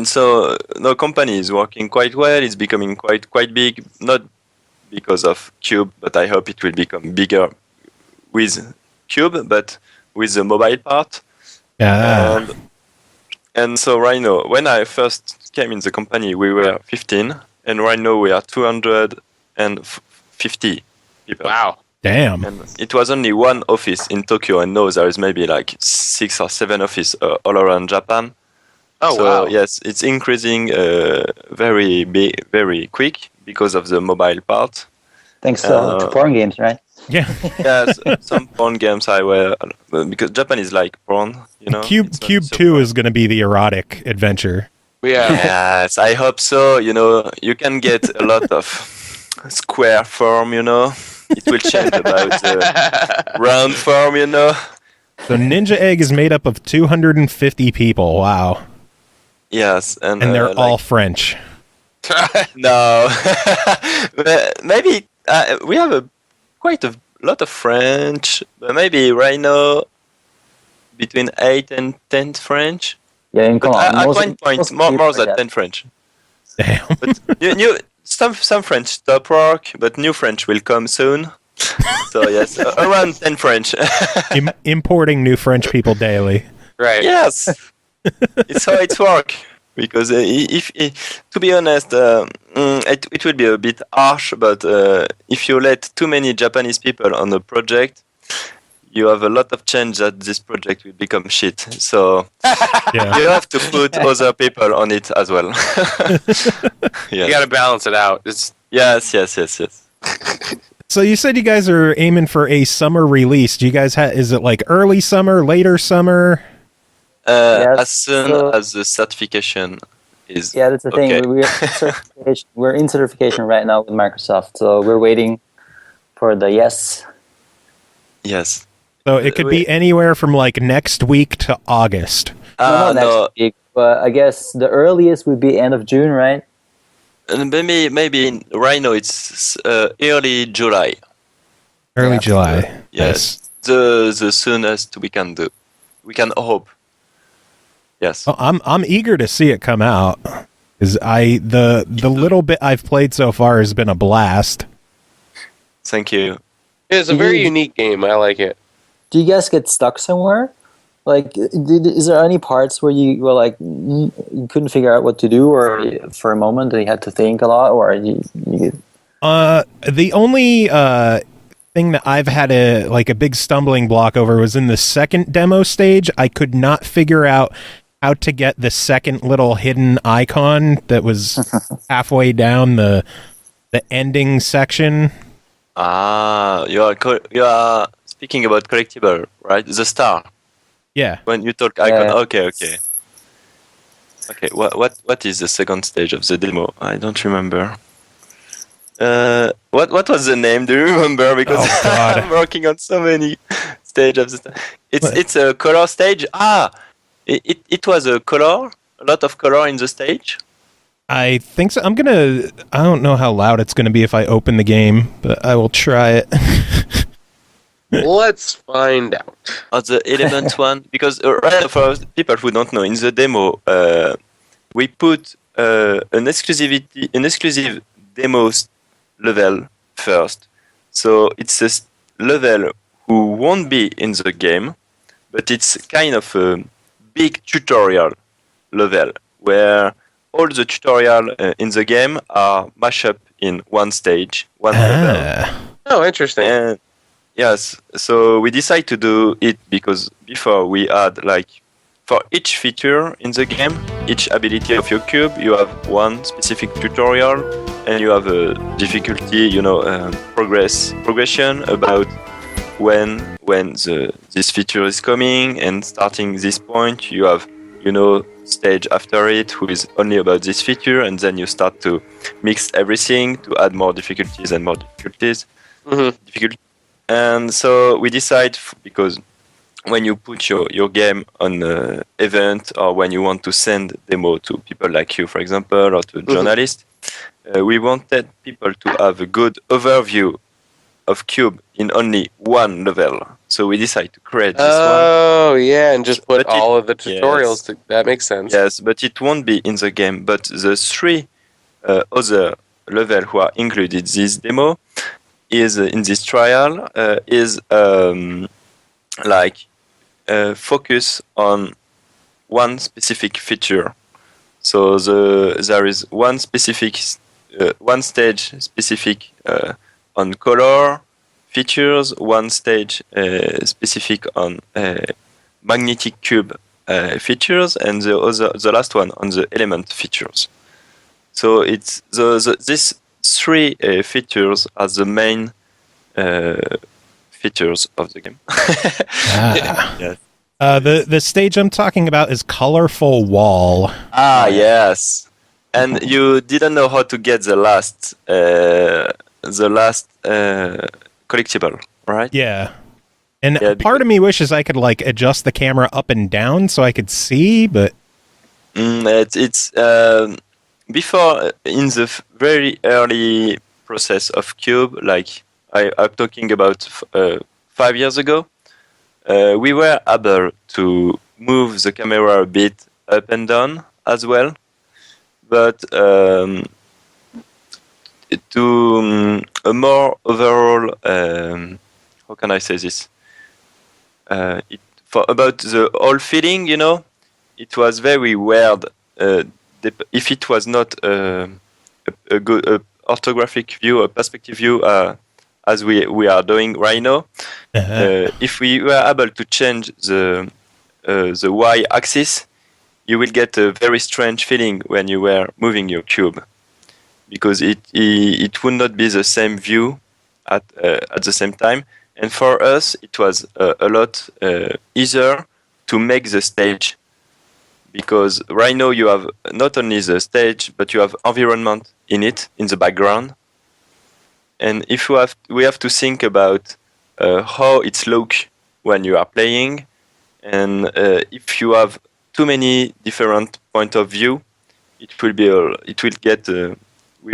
so the company is working quite well. It's becoming quite big, not because of KYUB, but I hope it will become bigger with KYUB, but with the mobile part. Yeah. And so right now, when I first came in the company, we were 15, and right now we are 250 people. wow. Damn. And it was only one office in Tokyo, and now there is maybe like 6 or 7 offices all around Japan. Oh, So wow. yes, it's increasing very quick because of the mobile part. Thanks to porn games, right? Yeah. Yes, some porn games I wear because Japan is like porn, you know. Cube 2 is going to be the erotic adventure. Yeah. Yes, I hope so. You know, you can get a lot of square form. You know, it will change about the round form. You know. So Ninja Egg is made up of 250 people. Wow. Yes, and they're like, all French. no, maybe we have quite a lot of French, but maybe right now between 8 and 10 French. Yeah, in But Cologne. at Most- one point, most more people than like 10 French. Damn. But some French stop work, but new French will come soon. So yes, around 10 French. Importing new French people daily. Right. Yes, it's how it works. Because if to be honest, it will be a bit harsh. But if you let too many Japanese people on a project, you have a lot of chance that this project will become shit. So Yeah. you have to put other people on it as well. You got to balance it out. It's Yes. So you said you guys are aiming for a summer release. Do you guys is it like early summer, later summer? Yes, As soon so- as the certification is Yeah, that's the thing. okay. We're in certification right now with Microsoft, so we're waiting for the yes. Yes. So it could be anywhere from like next week to August. Not No, next week, but I guess the earliest would be end of June, right? and maybe right now it's early July. Early Yeah. July. Yes, the soonest we can do. We can hope. Yes. Well, I'm eager to see it come out. Because the little bit I've played so far has been a blast. Thank you. a very unique game. I like it. Do you guys get stuck somewhere? Like, is there any parts where you were like you couldn't figure out what to do, or for a moment you had to think a lot, or you The only thing that I've had a big stumbling block over was in the second demo stage. I could not figure out how to get the second little hidden icon that was halfway down the ending section. You are speaking about collectible, right? The star. Yeah. When you talk icon. Yeah. Okay. Okay. What is the second stage of the demo? I don't remember. What was the name? Do you remember? Because Oh, God. I'm working on so many stages of the. It's a color stage. It was a lot of color in the stage. I think so. I don't know how loud it's gonna be if I open the game, but I will try it. Let's find out. The element one, because right for people who don't know, in the demo we put an exclusive demo level first. So it's a level who won't be in the game, but it's kind of a big tutorial level where all the tutorial in the game are mashed up in one stage, one level. Oh, interesting. And yes, so we decided to do it because before we had for each feature in the game, each ability of your cube, you have one specific tutorial, and you have a difficulty, progression about when this feature is coming, and starting this point, you have stage after it who is only about this feature, and then you start to mix everything to add more difficulties and more difficulties. Mm-hmm. And so we decide, because when you put your game on an event, or when you want to send demo to people like you, for example, or to journalists, we wanted people to have a good overview of Cube in only one level. So we decided to create this one. Oh, yeah, and just put But all of the tutorials. yes. That makes sense. Yes, but it won't be in the game. But the 3 other level who are included this demo is in this trial is focus on one specific feature. So there is one specific one stage specific on color, features, one stage specific on magnetic cube features, and the last one on the element features. So it's these three features are the main features of the game. Yes. The stage I'm talking about is Colorful Wall. Yes. And you didn't know how to get the last collectible, right? Yeah. And Yeah, part of me wishes I could like adjust the camera up and down so I could see, but It's before in the very early process of Cube, like I'm talking about 5 years ago, we were able to move the camera a bit up and down as well, but to a more overall, how can I say this? About the whole feeling, it was very weird. If it was not a good orthographic view, a perspective view, as we are doing right now, if we were able to change the y-axis, you will get a very strange feeling when you were moving your cube, because it would not be the same view at the same time. And for us, it was a lot easier to make the stage, because right now you have not only the stage, but you have environment in it, in the background. And if we have to think about how it's look when you are playing, and if you have too many different point of view, we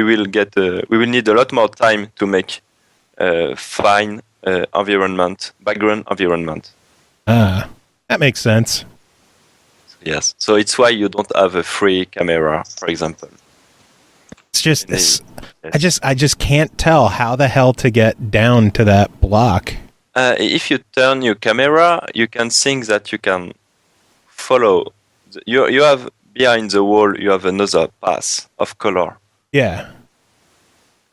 will need a lot more time to make fine background environment. That makes sense. Yes, so it's why you don't have a free camera, for example. It's just I just can't tell how the hell to get down to that block. If you turn your camera, you can think that you can follow. You have behind the wall. You have another path of color. Yeah.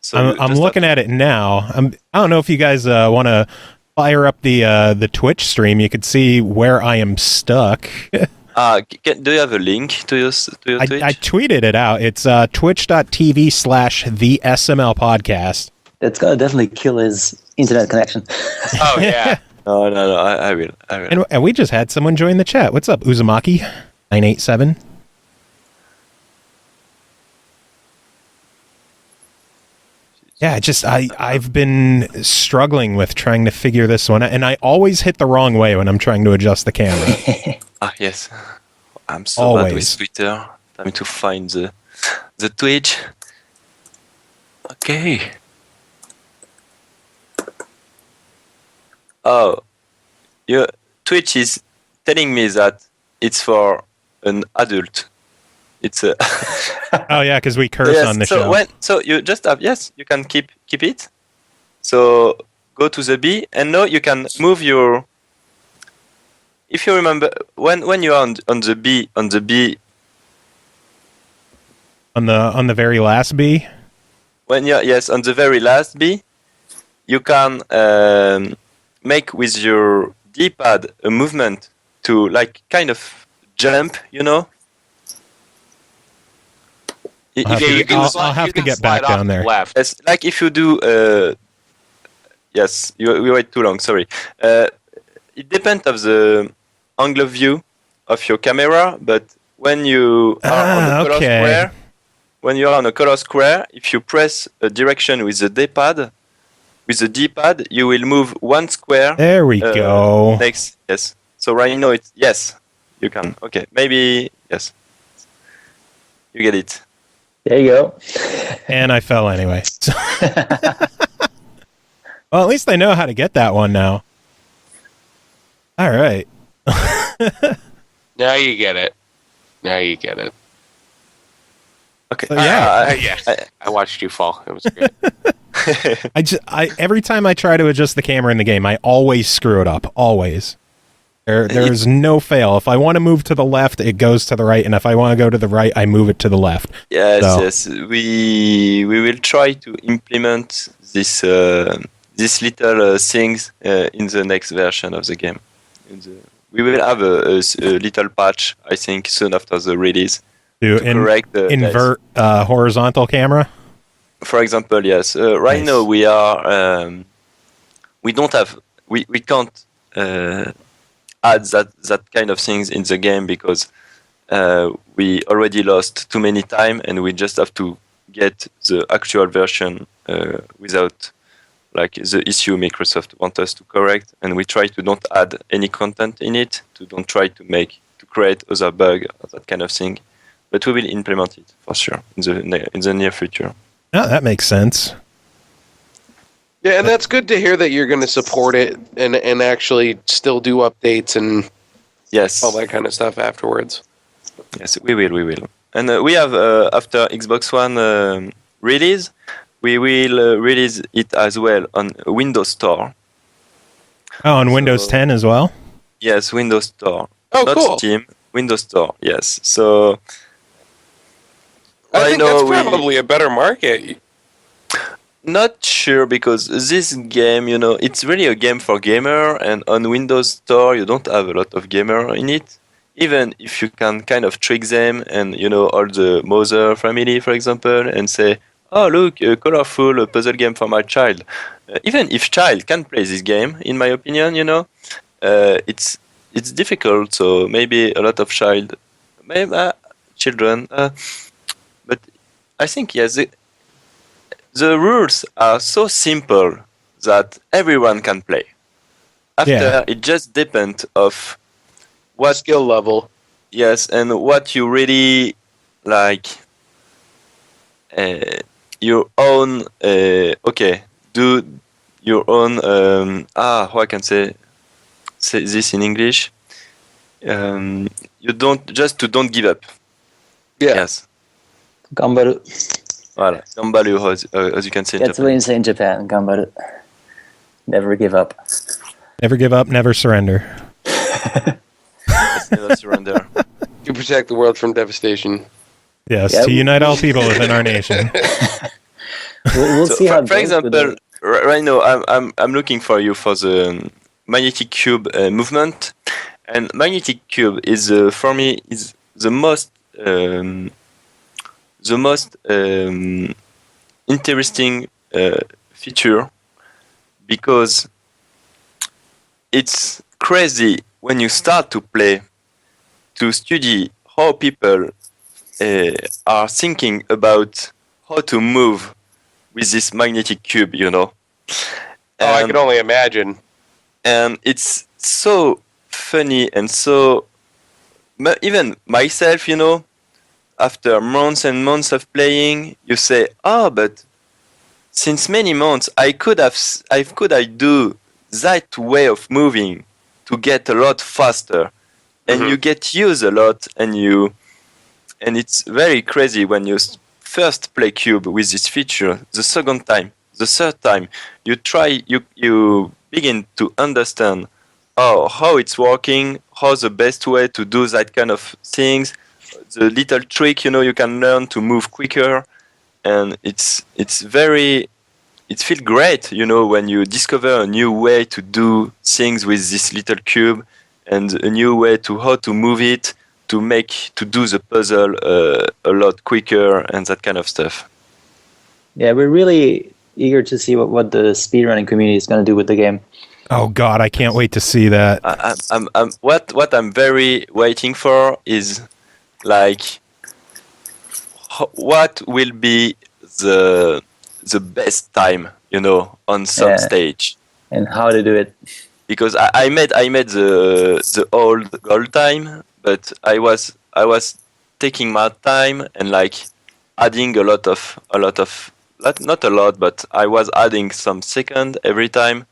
So I'm looking at it now. I don't know if you guys want to fire up the Twitch stream. You could see where I am stuck. Do you have a link to your Twitch? I tweeted it out. It's twitch.tv/the SML podcast. It's gonna definitely kill his internet connection. Oh yeah. No. I will. And we just had someone join the chat. What's up, Uzumaki 987? Yeah, I've been struggling with trying to figure this one out, and I always hit the wrong way when I'm trying to adjust the camera. Yes. I'm so bad with Twitter. Time to find the Twitch. Okay. Oh, your Twitch is telling me that it's for an adult. It's a. Oh yeah, because we curse on the show. So you just have you can keep it. So go to the B, and now you can move your. If you remember when you're on the B on the very last B. On the very last B, you can make with your D-pad a movement to like kind of jump, I'll have to get back down there. Left. Yes, like if you do. Yes, you wait too long. Sorry. It depends of the angle of view of your camera, but when you are on a color square, if you press a direction with the D-pad, you will move one square. There we go. Next, yes. So right now it's yes, you can. Okay, maybe yes. You get it. There you go. And I fell anyway. Well, at least I know how to get that one now. All right. Now you get it. Okay. So, yeah. I watched you fall. It was great. Every time I try to adjust the camera in the game, I always screw it up. Always. There's no fail. If I want to move to the left, it goes to the right, and if I want to go to the right, I move it to the left. Yes. We will try to implement this these little things in the next version of the game. We will have a little patch, I think, soon after the release To correct the invert horizontal camera. For example, yes. Right now we are we don't have we can't add that kind of things in the game because we already lost too many time, and we just have to get the actual version without like the issue Microsoft want us to correct, and we try to don't add any content in it, to don't try to create other bug or that kind of thing, but we will implement it for sure in the near future. Oh, that makes sense. Yeah, and that's good to hear that you're going to support it and actually still do updates and yes, all that kind of stuff afterwards. Yes, we will. And we have, after Xbox One release, we will release it as well on Windows Store. Oh, on Windows 10 as well? Yes, Windows Store. Oh, Not cool. Steam, Windows Store, yes. So I think that's probably a better market. Not sure, because this game, it's really a game for gamer, and on Windows Store you don't have a lot of gamer in it. Even if you can kind of trick them and all the Mother family, for example, and say, oh look, a colorful puzzle game for my child. Even if child can play this game, in my opinion, it's difficult. So maybe a lot of children, but I think yes. The rules are so simple that everyone can play. After, it just depends of what skill level. Yes, and what you really like. Your own. Do your own. How I can say this in English. You don't give up. Yeah. Yes. Gambaru. Voilà, gambaru, as you can say in That's Japan. what you say in Japan, gambaru. Never give up. Never give up, never surrender. Yes, never surrender. To protect the world from devastation. Yes, Yeah, to unite all people within our nation. We'll see how it For goes example, with right now I'm looking for you for the magnetic cube movement, and magnetic cube is for me is the most interesting feature, because it's crazy when you start to play, to study how people are thinking about how to move with this magnetic cube, I can only imagine. And it's so funny, and so even myself, after months and months of playing, you say, but since many months I could do that way of moving to get a lot faster, and you get used a lot, and it's very crazy when you first play Cube with this feature. The second time, the third time, you begin to understand how it's working, how the best way to do that kind of things, the little trick you can learn to move quicker, and it feels great when you discover a new way to do things with this little cube, and a new way to how to move it to do the puzzle a lot quicker, and that kind of stuff. Yeah, we're really eager to see what the speedrunning community is going to do with the game. Oh God, I can't wait to see that. What I'm very waiting for is like what will be the best time on some stage, and how to do it. Because I made the old gold time, but I was taking my time and like adding a lot of not a lot, but I was adding some second every time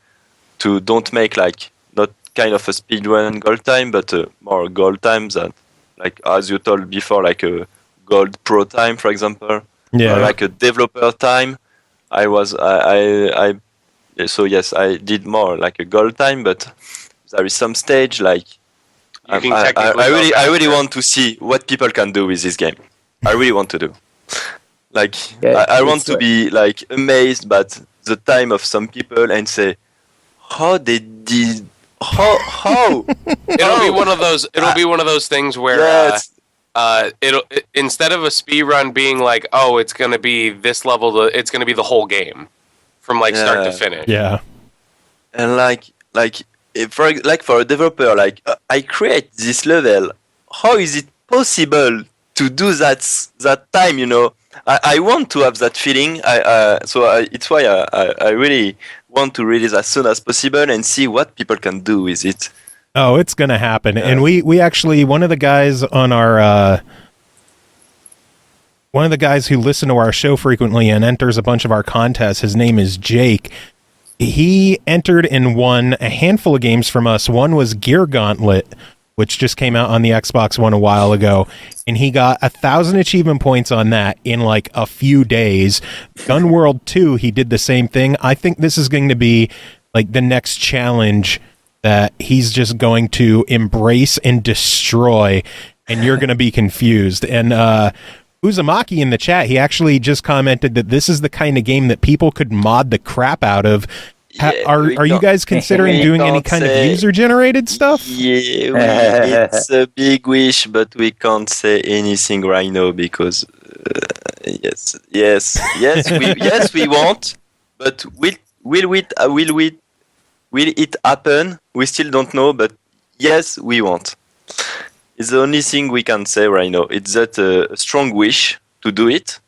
to don't make like not kind of a speedrun gold time, but more gold time that, like as you told before, like a gold pro time, for example, or like a developer time. So yes, I did more like a gold time, but there is some stage like I really want to see what people can do with this game. I really want to do. Like I want to be like amazed by the time of some people and say, how they did, how? It'll be one of those. It'll be one of those things where instead of a speed run being like, oh, it's gonna be this level, it's gonna be the whole game from like start to finish. Yeah. And for a developer, I create this level. How is it possible to do that time? I want to have that feeling. It's why I really want to release as soon as possible and see what people can do with it. Oh, it's going to happen. Yeah. And we actually, one of the guys on our, one of the guys who listen to our show frequently and enters a bunch of our contests, his name is Jake. He entered and won a handful of games from us. One was Gear Gauntlet, which just came out on the Xbox One a while ago. And he got 1,000 achievement points on that in like a few days. Gun World 2, he did the same thing. I think this is going to be like the next challenge that he's just going to embrace and destroy, and you're going to be confused. And Uzumaki in the chat, he actually just commented that this is the kind of game that people could mod the crap out of. Are you guys considering doing any kind of user-generated stuff? Yeah, it's a big wish, but we can't say anything right now because yes, we want, but will it happen? We still don't know, but yes, we want. It's the only thing we can say right now. It's that a strong wish to do it,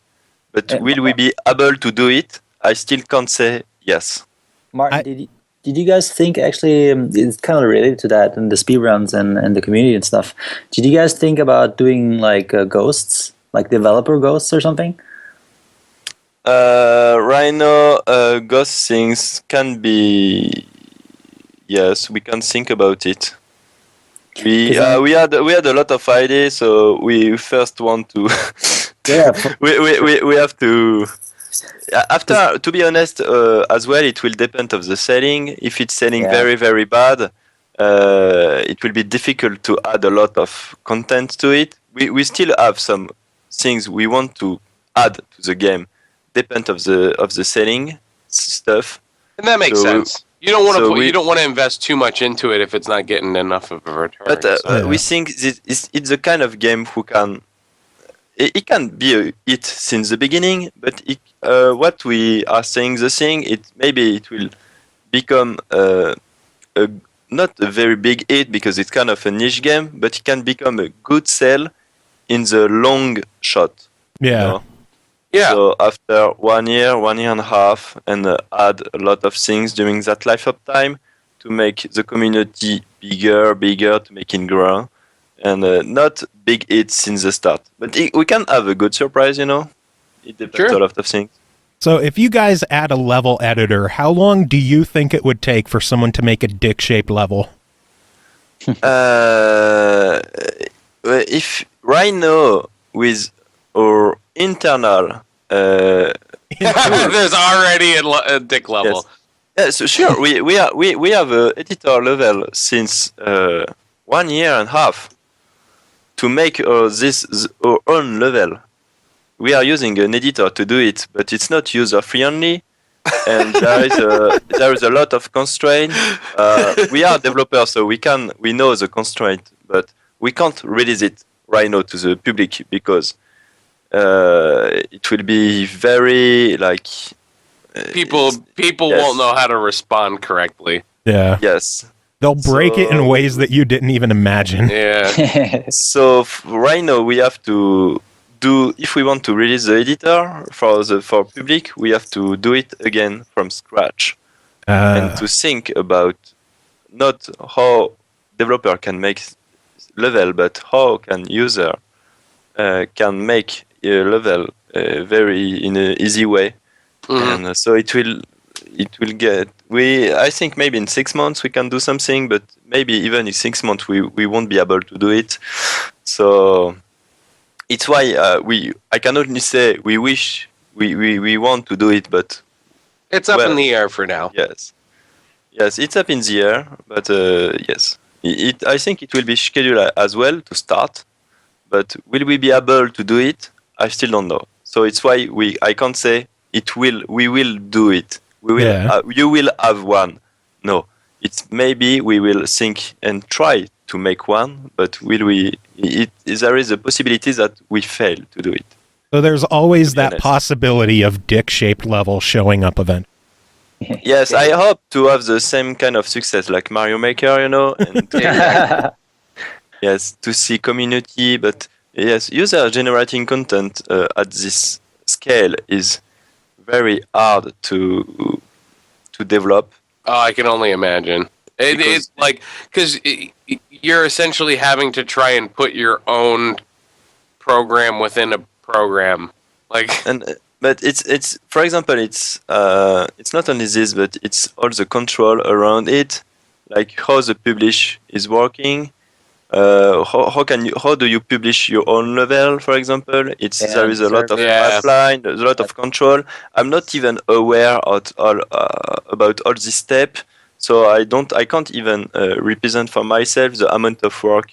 but will we be able to do it? I still can't say yes. Martin, did you guys think, actually, it's kind of related to that and the speedruns and the community and stuff. Did you guys think about doing like ghosts, like developer ghosts or something? Right now, ghost things can be... Yes, we can think about it. We had a lot of ideas, so we first want to. we have to. After, to be honest, as well, it will depend of the setting. If it's selling very very bad, it will be difficult to add a lot of content to it. We still have some things we want to add to the game. Depend of the setting stuff. And that makes sense. You don't want to. You don't want to invest too much into it if it's not getting enough of a return. But we think it's the kind of game who can. It can be a hit since the beginning, but what we are saying, maybe it will become not a very big hit because it's kind of a niche game, but it can become a good sell in the long shot. Yeah. Yeah. So after 1 year, 1 year and a half, and add a lot of things during that life of time to make the community bigger, to make it grow, and not big hits since the start. But we can have a good surprise, It depends on a lot of things. So if you guys add a level editor, how long do you think it would take for someone to make a dick-shaped level? If right now with our internal there's already a dick level. Yes, sure. we have a editor level since 1 year and a half to make our own level. We are using an editor to do it, but it's not user friendly, and there is a lot of constraint. We are developers, so we know the constraint, but we can't release it right now to the public because it will be very people won't know how to respond correctly. Yeah. Yes. They'll break it in ways that you didn't even imagine. Yeah. So right now we have to do, if we want to release the editor for public, we have to do it again from scratch and to think about not how developer can make level, but how can user can make a level very in an easy way. Mm-hmm. And so it will get. I think maybe in 6 months we can do something, but maybe even in 6 months we won't be able to do it. So it's why I can only say we wish we want to do it, but it's up in the air for now. Yes, it's up in the air, but yes, I think it will be scheduled as well to start, but will we be able to do it? I still don't know. So it's why I can't say we will do it. We will. Yeah. You will have one. No, it's maybe we will think and try to make one, but will we? There is a possibility that we fail to do it. So there's always To be that honest. possibility of dick-shaped level showing up event. Yes, I hope to have the same kind of success like Mario Maker, you know, and yes, to see community. But yes, user generating content at this scale is very hard to develop. Oh, I can only imagine. It's like because you're essentially having to try and put your own program within a program. Like, But it's for example, it's not only this, but it's all the control around it, like how the publish is working. How do you publish your own level, for example? There is a lot of pipeline, there's a lot of control. I'm not even aware of about all this step, so I can't even represent for myself the amount of work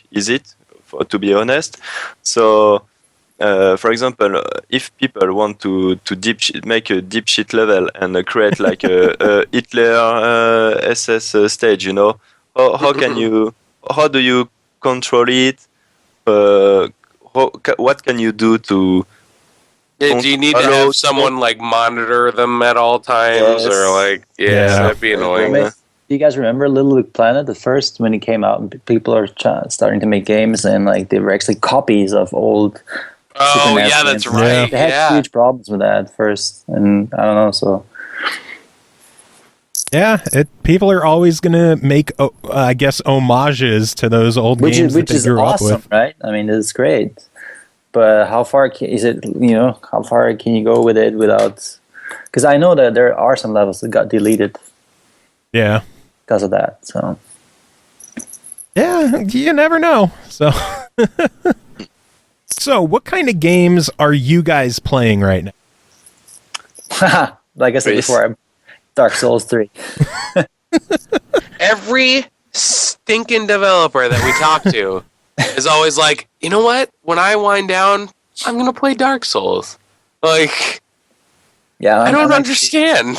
to be honest. So for example, if people want to make a deep shit level and create like a Hitler SS stage, you know, how do you control it? What can you do to? do you need to have someone like monitor them at all times, or like, that'd be annoying. Do you guys remember Little Big Planet at first when it came out? And people are starting to make games, and like they were actually copies of old. Oh Super NES yeah, that's games. right. They had huge problems with that at first, and I don't know. So Yeah, people are always gonna make, I guess, homages to those old games that they grew awesome, up with. right? I mean, it's great, but how far is it? You know, how far can you go with it without? Because I know that there are some levels that got deleted Yeah, because of that. So yeah, you never know. So, so what kind of games are you guys playing right now? like I said before, Dark Souls 3. Every stinking developer that we talk to is always like, you know what? When I wind down, I'm gonna play Dark Souls. Like, Yeah, I don't understand.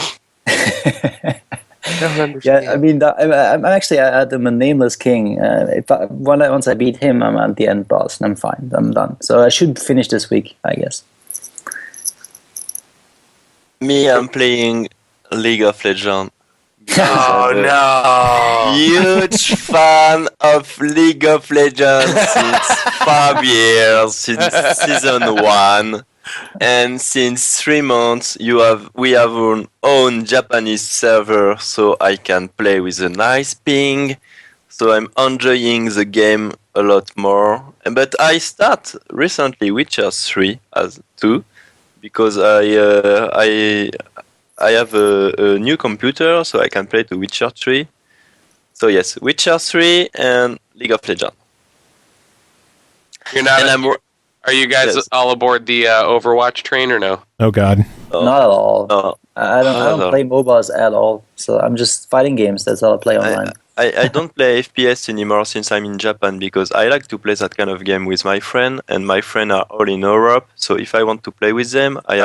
Yeah, I mean, I'm actually at the Nameless King. Once I beat him, I'm at the end boss, and I'm fine. I'm done. So I should finish this week, I guess. Me, I'm playing League of Legends. Oh no! Huge fan of League of Legends since 5 years, since season 1, and since 3 months we have our own Japanese server, so I can play with a nice ping. So I'm enjoying the game a lot more. But I start recently Witcher 3 as 2 because I have a new computer, so I can play the Witcher 3. So yes, Witcher 3 and League of Legends. You're not. And Are you guys all aboard the Overwatch train or no? Oh God, Not at all. No. I don't play MOBAs at all. So I'm just fighting games. That's all I play online. I don't play FPS anymore since I'm in Japan because I like to play that kind of game with my friend, and my friends are all in Europe. So if I want to play with them, I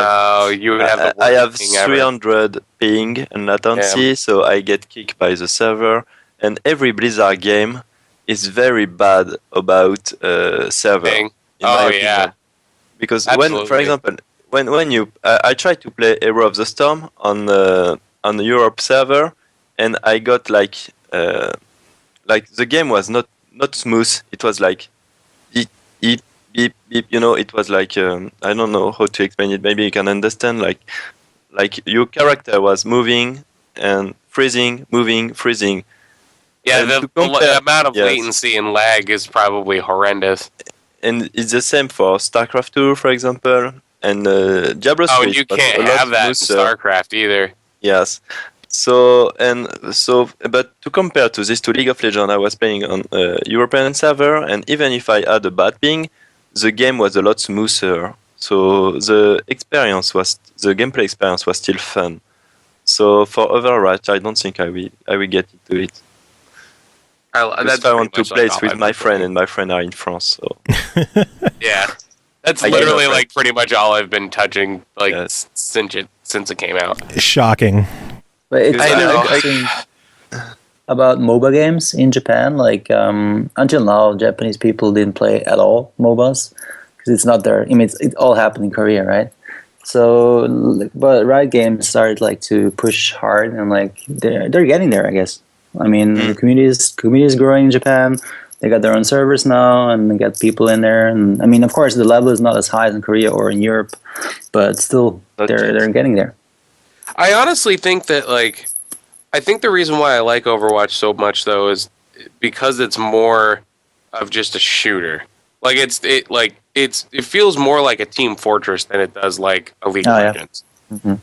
have 300 ping and latency, so I get kicked by the server. And every Blizzard game is very bad about server. Ping. In my opinion. Because for example, when you I tried to play Hero of the Storm on the Europe server, and I got like the game was not smooth. It was like beep beep beep beep. You know, it was like I don't know how to explain it. Maybe you can understand. Like your character was moving and freezing, moving, freezing. Yeah, And the amount of latency and lag is probably horrendous. And it's the same for StarCraft 2, for example, and Diablo 3. Oh, and you can't have that in StarCraft either. Yes. But to compare to this to League of Legends, I was playing on a European server, and even if I had a bad ping, the game was a lot smoother. So the gameplay experience was still fun. So for Overwatch, I don't think I will get into it. I want to play it with my friend, and my friend are in France. So yeah, that's literally like pretty much all I've been touching since it came out. shocking. But it's I know. interesting about MOBA games in Japan. Like until now, Japanese people didn't play at all MOBAs because it's not there. I mean, it all happened in Korea, right? So, but Riot Games started like to push hard, and like they're getting there, I guess. I mean, the community is growing in Japan. They got their own servers now, and they got people in there. And I mean, of course, the level is not as high as in Korea or in Europe, but still, they're getting there. I honestly think that I think the reason why I like Overwatch so much though is because it's more of just a shooter. Like it feels more like a Team Fortress than it does like a League of Legends. Mm-hmm.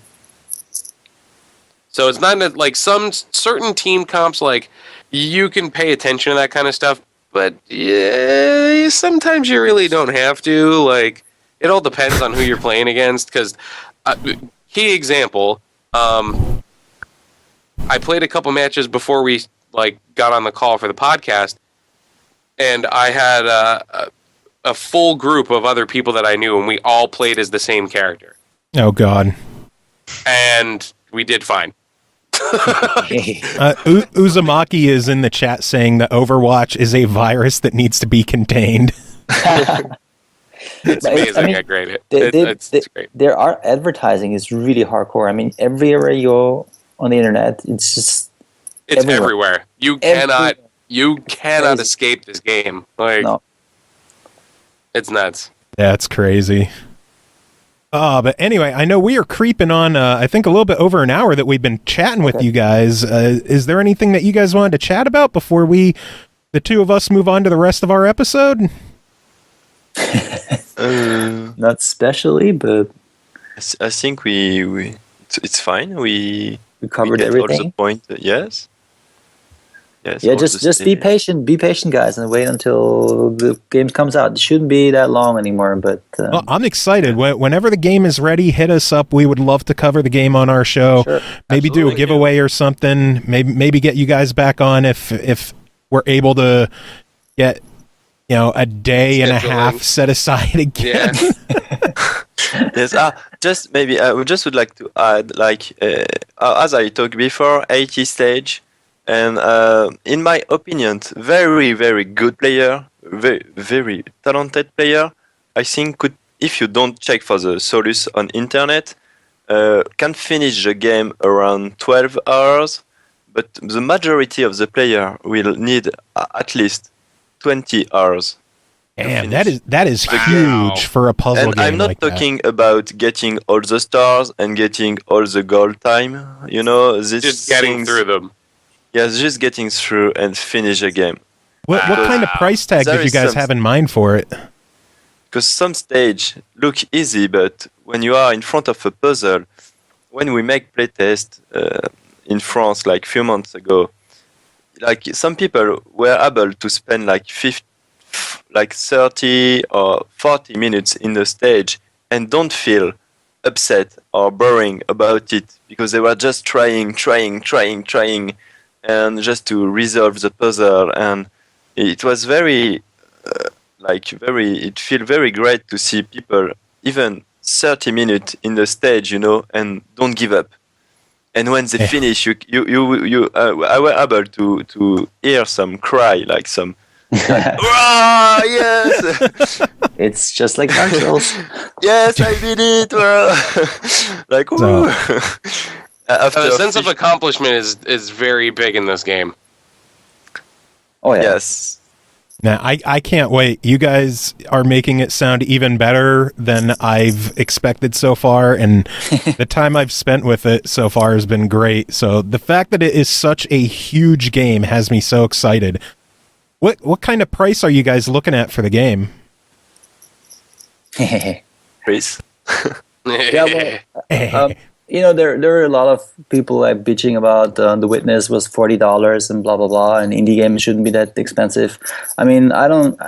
So it's not like some certain team comps, like you can pay attention to that kind of stuff, but yeah, sometimes you really don't have to. Like it all depends on who you're playing against. Because key example, I played a couple matches before we got on the call for the podcast, and I had a full group of other people that I knew, and we all played as the same character. Oh God! And we did fine. Uzumaki is in the chat saying that Overwatch is a virus that needs to be contained. It's amazing. I mean, I grade it. It's great. There are advertising is really hardcore. I mean, everywhere you go on the internet, it's everywhere. You cannot Crazy. escape this game. Like No. It's nuts. That's crazy. But anyway, I know we are creeping on, I think, a little bit over an hour that we've been chatting with you guys. Is there anything that you guys wanted to chat about before the two of us move on to the rest of our episode? Not especially, but I think it's fine. We covered get everything. all the point. Yes. Yes. Yeah, just be patient. Be patient, guys, and wait until the game comes out. It shouldn't be that long anymore. But well, I'm excited. Whenever the game is ready, hit us up. We would love to cover the game on our show. Sure. Maybe do a giveaway or something. Maybe get you guys back on if we're able to get a day and a half set aside again. Yeah. Yes. Just maybe I would like to add, as I talked before, 80 stage. And in my opinion, very, very good player, very, very talented player. I think if you don't check for the solace on internet, can finish the game around 12 hours. But the majority of the player will need at least 20 hours. Damn, that is huge for a puzzle and game. I'm not like talking about getting all the stars and getting all the gold time. Just getting through them. Yes, just getting through and finish a game. What kind of price tag did you guys have in mind for it? Because some stage look easy, but when you are in front of a puzzle, when we make playtest in France like a few months ago, like some people were able to spend like 30 or 40 minutes in the stage and don't feel upset or boring about it because they were just trying and just to resolve the puzzle, and it was it feel very great to see people even 30 minutes in the stage, and don't give up. And when they finish, I were able to hear some cry, like some, "Hurrah, yes!" it's just like Dark Souls. Yes, I did it. Like, woo. The sense of accomplishment is very big in this game. Oh yeah. Yes. Now, I can't wait. You guys are making it sound even better than I've expected so far, and the time I've spent with it so far has been great. So the fact that it is such a huge game has me so excited. What kind of price are you guys looking at for the game? Please. Yeah, well, there are a lot of people like bitching about The Witness was $40 and blah blah blah, and indie games shouldn't be that expensive. I mean, I don't.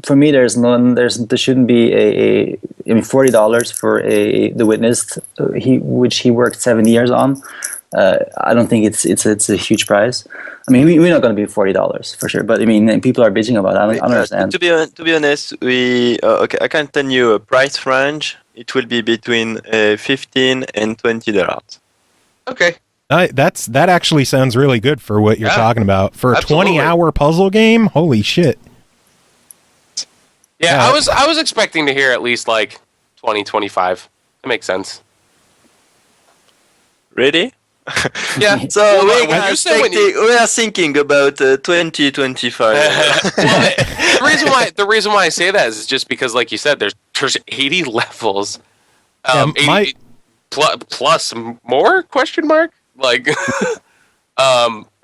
For me, there shouldn't be $40 for The Witness, which he worked 7 years on. I don't think it's a huge price. I mean, we're not going to be $40 for sure, but I mean, people are bitching about it. I don't understand. To be honest, I can tell you a price range. It will be between $15 and $20. Okay. That actually sounds really good for what you're talking about. For a Absolutely. 20-hour puzzle game, holy shit. Yeah, I was expecting to hear at least like 20, 25. That makes sense. Really? Yeah. So Well, when you said when you- we are thinking about 2025. Well, the reason why I say that is just because, like you said, there's 80 levels. Yeah, 80 plus more question mark like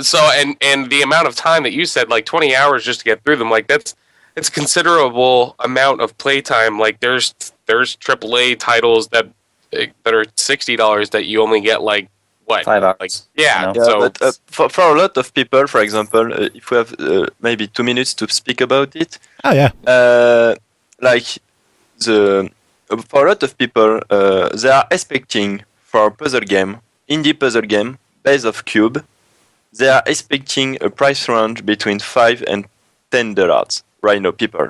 so and the amount of time that you said, like 20 hours just to get through them, like it's considerable amount of playtime. Like there's AAA titles that are $60 that you only get like what 5 hours. like yeah, You know? so but for a lot of people, for example, if we have maybe 2 minutes to speak about it, Oh, yeah. like for a lot of people, they are expecting for a puzzle game, indie puzzle game based off Cube, they are expecting a price range between $5 and $10 right now, people.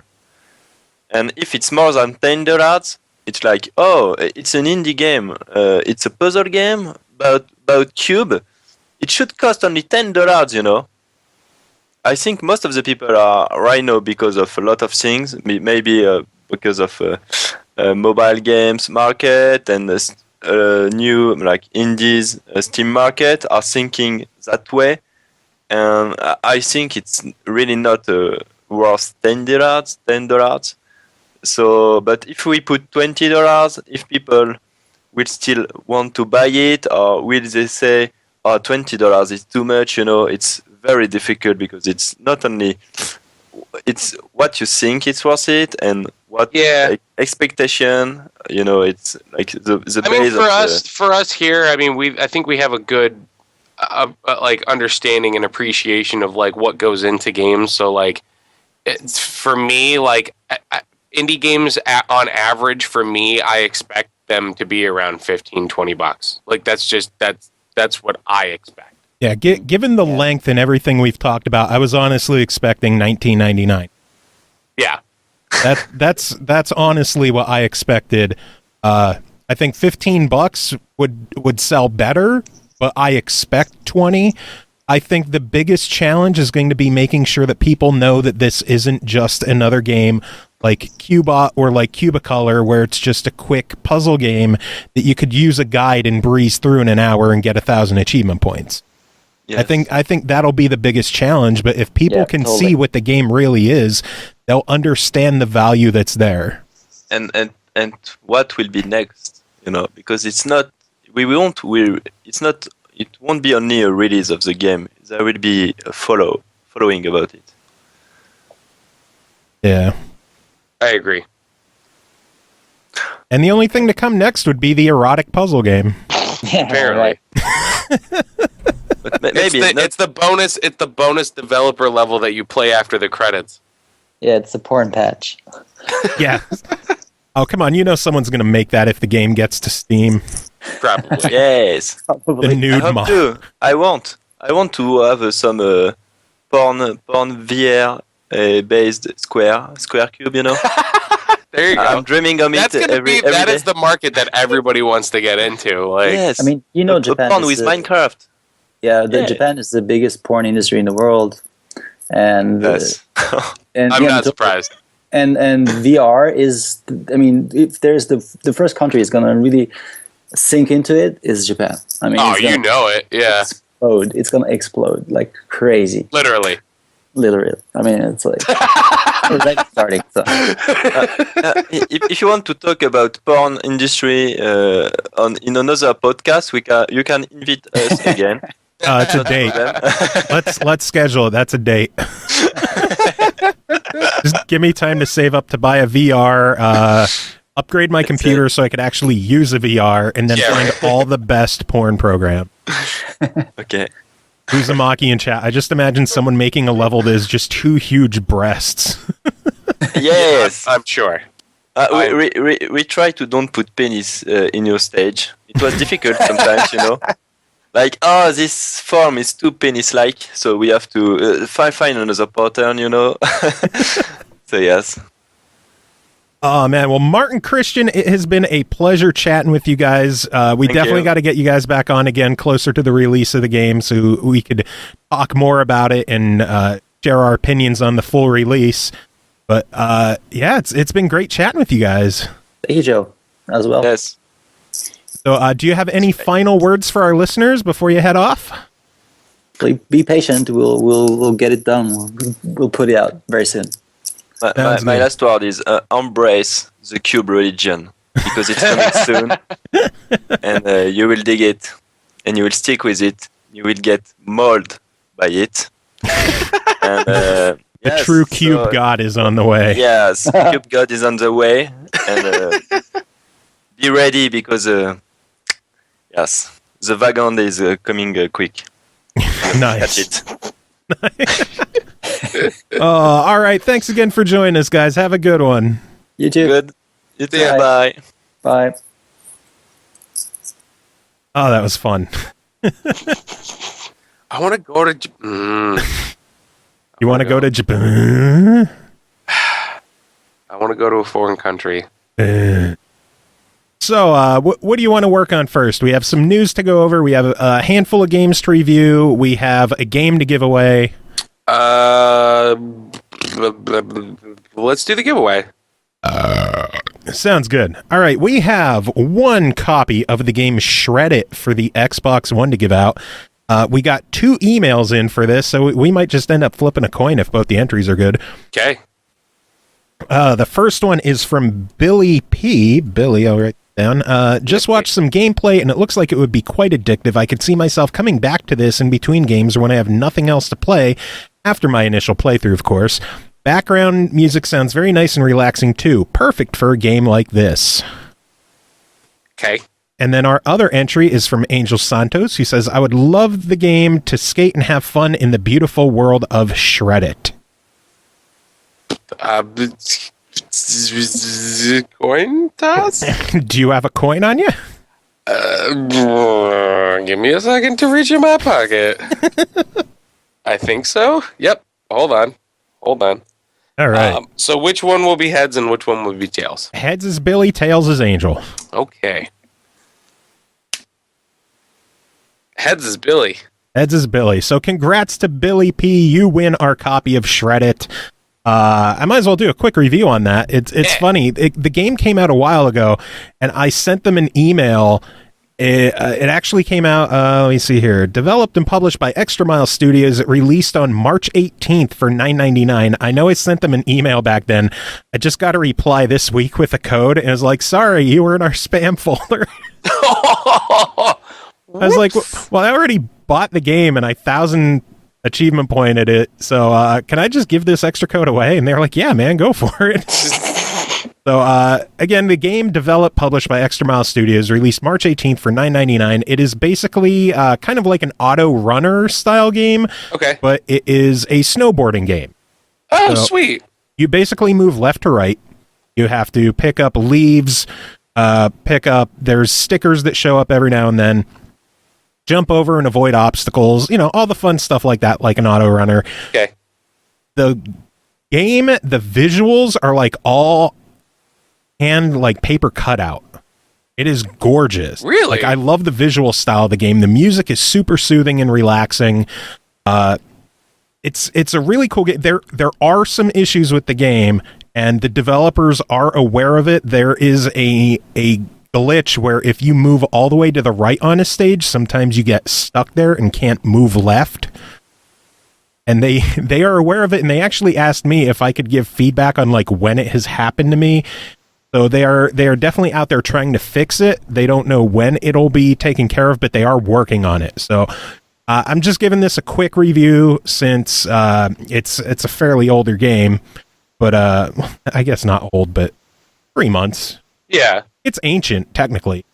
And if it's more than $10, it's like, oh, it's an indie game, it's a puzzle game about Cube. It should cost only $10, you know. I think most of the people are right now because of a lot of things, maybe because of mobile games market and new like indies Steam market are thinking that way, and I think it's really not worth $10. So, but if we put $20, if people will still want to buy it, or will they say, "Oh, $20 is too much"? You know, it's very difficult because it's not only it's what you think it's worth it and what like, expectation. You know, it's like the I mean, base for us here, I mean, I think we have a good like understanding and appreciation of like what goes into games. So like, for me, like indie games on average, for me, I expect them to be around $15-$20. Like that's what I expect. Yeah, given the length and everything we've talked about, I was honestly expecting $19.99. Yeah. That's honestly what I expected. I think $15 would sell better, but I expect 20. I think the biggest challenge is going to be making sure that people know that this isn't just another game like Cubot or like Cubicolor, where it's just a quick puzzle game that you could use a guide and breeze through in an hour and get 1,000 achievement points. Yes. I think that'll be the biggest challenge, but if people can see what the game really is, they'll understand the value that's there. And what will be next, you know, because it's not it won't be only a release of the game. There will be a following about it. Yeah. I agree. And the only thing to come next would be the erotic puzzle game. Yeah, apparently. But maybe it's the bonus developer level that you play after the credits. Yeah, it's the porn patch. Yeah. Oh, come on. You know someone's going to make that if the game gets to Steam. Probably. Yes. The nude I mod. hope to. I want to have some porn VR based square cube, you know. There you go. I'm dreaming of That's it gonna be every that day. is the market that everybody wants to get into. Like, Yes. I mean, you know, Japan porn is with the- Minecraft. Yeah, Yeah. Japan is the biggest porn industry in the world, and Yes. and I'm yeah, not surprised. And VR is, I mean, if there's the first country is gonna really sink into it is Japan. I mean, Oh, it's you gonna know it. Yeah. explode. It's gonna explode like crazy, Literally. literally. I mean, it's like we're already starting. So. If you want to talk about porn industry in another podcast, you can invite us again. It's a date. Let's schedule it. That's a date. Just give me time to save up to buy a VR, upgrade my computer so I could actually use a VR, and then find all the best porn program. Okay. Uzumaki in chat. I just imagine someone making a level that is just 2 huge breasts. Yes. I'm sure. We try to don't put penis in your stage. It was difficult sometimes, you know. Like, this form is too penis-like, so we have to find another pattern, you know. So yes. Oh, man. Well, Martin, Christian, it has been a pleasure chatting with you guys. We definitely got to get you guys back on again closer to the release of the game so we could talk more about it and share our opinions on the full release. But, yeah, it's been great chatting with you guys. Thank you, Joe, as well. Yes. So, do you have any final words for our listeners before you head off? Be patient. We'll get it done. We'll put it out very soon. My last word is embrace the cube religion because it's coming soon, and you will dig it, and you will stick with it. You will get mauled by it. And, the yes, true cube god is on the way. Yes, the cube god is on the way, and be ready because yes, the wagon is coming quick. Nice. Catch it. All right. Thanks again for joining us, guys. Have a good one. You too. Good. You too. Bye. Bye. Bye. Oh, that was fun. I want to go to. You want to go to Japan? I want to go to a foreign country. So, what do you want to work on first? We have some news to go over. We have a handful of games to review. We have a game to give away. Let's do the giveaway. Sounds good. All right, we have one copy of the game Schemidt for the Xbox One to give out. We got 2 emails in for this, so we might just end up flipping a coin if both the entries are good. Okay. The first one is from Billy P. Billy, I'll write it down. Just watched some gameplay, and it looks like it would be quite addictive. I could see myself coming back to this in between games or when I have nothing else to play, after my initial playthrough, of course. Background music sounds very nice and relaxing, too. Perfect for a game like this. Okay. And then our other entry is from Angel Santos, who says, I would love the game to skate and have fun in the beautiful world of Schemidt. Coin toss? Do you have a coin on you? Give me a second to reach in my pocket. I think so. Yep. Hold on. All right. So which one will be heads and which one will be tails? Heads is Billy, tails is Angel. Okay. Heads is Billy. Heads is Billy. So congrats to Billy P. You win our copy of Schemidt. I might as well do a quick review on that. It's funny. The game came out a while ago, and I sent them an email. It actually came out, let me see here. Developed and published by Extra Mile Studios. It released on March 18th for $9.99. I know I sent them an email back then. I just got a reply this week with a code, and it was like, sorry, you were in our spam folder. I was like, well, I already bought the game, and I 1,000 achievement pointed it, so can I just give this extra code away? And they're like, yeah, man, go for it. So, again, the game developed, published by Extra Mile Studios, released March 18th for $9.99. It is basically kind of like an auto runner style game, Okay. but it is a snowboarding game. Oh, So- sweet. You basically move left to right. You have to pick up leaves, there's stickers that show up every now and then, jump over and avoid obstacles, all the fun stuff like that, like an auto runner. Okay. The game, the visuals are like all hand, like paper cutout. It is gorgeous. Really? Like, I love the visual style of the game. The music is super soothing and relaxing. It's a really cool game. There are some issues with the game, and the developers are aware of it. There is a glitch where if you move all the way to the right on a stage, sometimes you get stuck there and can't move left. And they are aware of it, and they actually asked me if I could give feedback on like when it has happened to me. So they are definitely out there trying to fix it. They don't know when it'll be taken care of, but they are working on it. So I'm just giving this a quick review since it's a fairly older game, but I guess not old, but 3 months. Yeah. It's ancient, technically.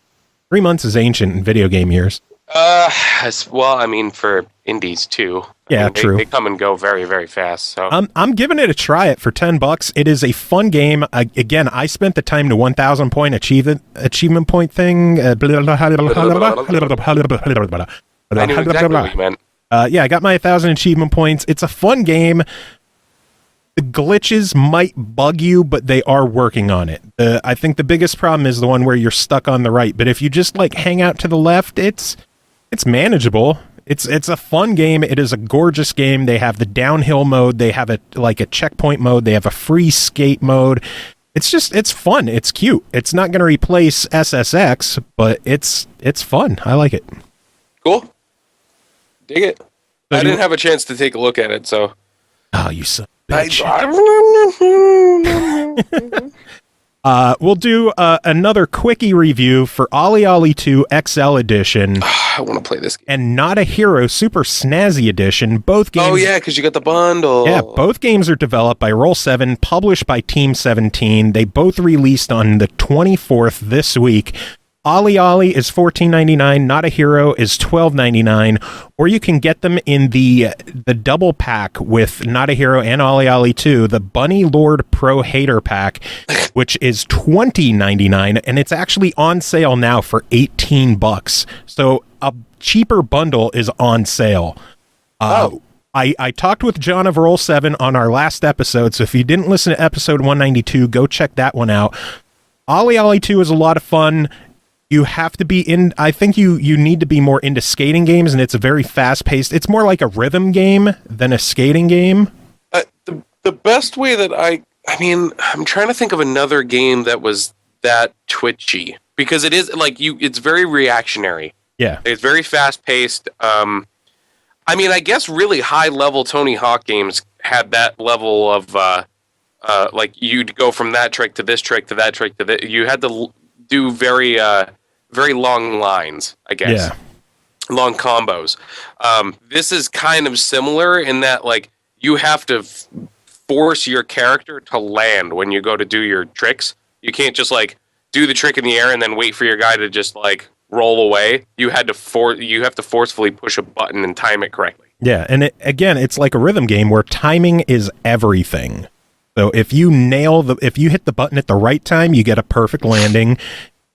3 months is ancient in video game years. Well, I mean, for indies too. Yeah, true. They come and go very, very fast. So I'm giving it a try it for $10. It is a fun game. Again, I spent the time to 1,000 point achievement point thing. I knew exactly what you meant. Yeah, I got my 1,000 achievement points. It's a fun game. The glitches might bug you, but they are working on it. I think the biggest problem is the one where you're stuck on the right. But if you just like hang out to the left, it's manageable. It's a fun game. It is a gorgeous game. They have the downhill mode. They have a checkpoint mode. They have a free skate mode. It's fun. It's cute. It's not going to replace SSX, but it's fun. I like it. Cool. Dig it. I didn't have a chance to take a look at it, so. Oh, you son of a bitch. We'll do another quickie review for Ollie Ollie 2 XL Edition. I want to play this game. And Not a Hero Super Snazzy Edition. Both games. Oh, yeah, because you got the bundle. Yeah, both games are developed by Roll7, published by Team 17. They both released on the 24th this week. Ollie Ollie is $14.99. Not a Hero is $12.99. Or you can get them in the double pack with Not a Hero and Ollie Ollie 2, the Bunny Lord Pro Hater pack, which is $20.99, and it's actually on sale now for $18. So a cheaper bundle is on sale. I talked with John of Roll7 on our last episode, so if you didn't listen to episode 192, go check that one out. Ollie Ollie 2 is a lot of fun. You have to be in, I think you need to be more into skating games, and it's a very fast-paced, it's more like a rhythm game than a skating game. The best way that I'm trying to think of another game that was that twitchy, because it is like it's very reactionary. Yeah. It's very fast-paced. I guess really high-level Tony Hawk games had that level of, like you'd go from that trick to this trick to that trick to that. You had to do very long lines, I guess. Yeah. Long combos. This is kind of similar in that, like, you have to force your character to land when you go to do your tricks. You can't just, like, do the trick in the air and then wait for your guy to just, like, roll away. You have to forcefully push a button and time it correctly. Yeah, and it's like a rhythm game where timing is everything. So if you hit the button at the right time, you get a perfect landing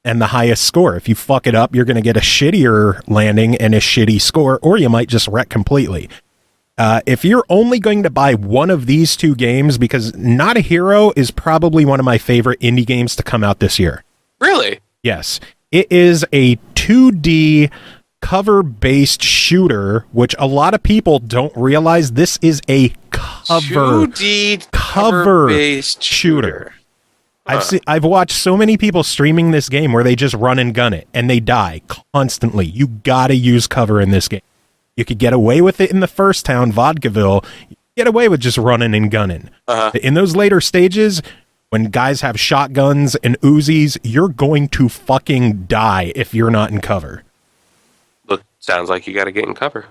and the highest score. If you fuck it up, you're going to get a shittier landing and a shitty score, or you might just wreck completely. If you're only going to buy one of these two games, because Not a Hero is probably one of my favorite indie games to come out this year. Really? Yes. It is a 2D cover-based shooter, which a lot of people don't realize this is a cover-based shooter. I've watched so many people streaming this game where they just run and gun it, and they die constantly. You gotta use cover in this game. You could get away with it in the first town, Vodkaville. You get away with just running and gunning. In those later stages, when guys have shotguns and Uzis, you're going to fucking die if you're not in cover. Look, sounds like you gotta get in cover.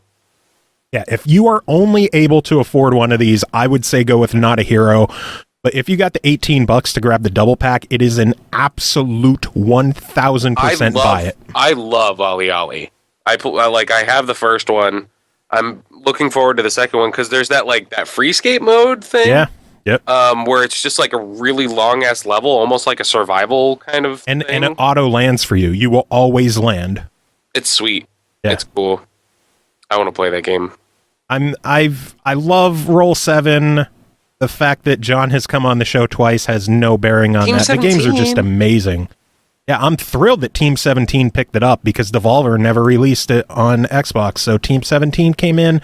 Yeah, if you are only able to afford one of these, I would say go with Not a Hero. But if you got the $18 to grab the double pack, it is an absolute 1,000% buy it. I love Ollie Ollie. I have the first one. I'm looking forward to the second one because there's that free skate mode thing. Yeah. Yep. Where it's just like a really long ass level, almost like a survival kind of thing. And it auto lands for you. You will always land. It's sweet. Yeah. It's cool. I want to play that game. I love Roll7. The fact that John has come on the show twice has no bearing on Team that. 17. The games are just amazing. Yeah, I'm thrilled that Team 17 picked it up because Devolver never released it on Xbox. So Team 17 came in,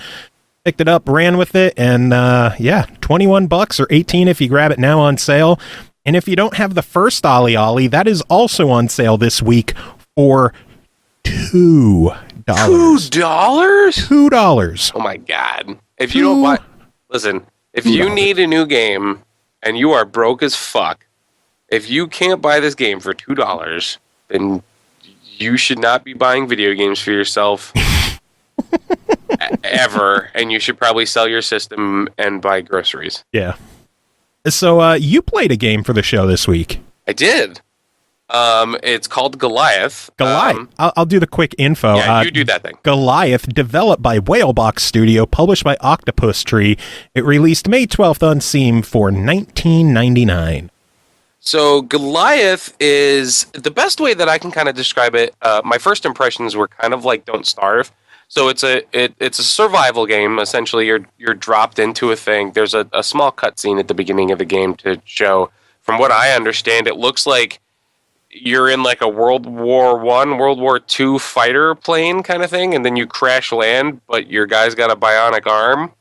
picked it up, ran with it, and $21 or $18 if you grab it now on sale. And if you don't have the first Ollie Ollie, that is also on sale this week for $2. $2? Oh my god. If you don't buy... Listen, if you need a new game and you are broke as fuck, if you can't buy this game for $2, then you should not be buying video games for yourself ever, and you should probably sell your system and buy groceries. Yeah. So you played a game for the show this week. I did. It's called Goliath. I'll do the quick info. Yeah, you do that thing. Goliath, developed by Whalebox Studio, published by Octopus Tree. It released May 12th on Steam for $19.99. So Goliath is the best way that I can kind of describe it. My first impressions were kind of like Don't Starve. So it's a survival game. Essentially, you're dropped into a thing. There's a small cutscene at the beginning of the game to show. From what I understand, it looks like you're in like a World War I, World War II fighter plane kind of thing, and then you crash land, but your guy's got a bionic arm.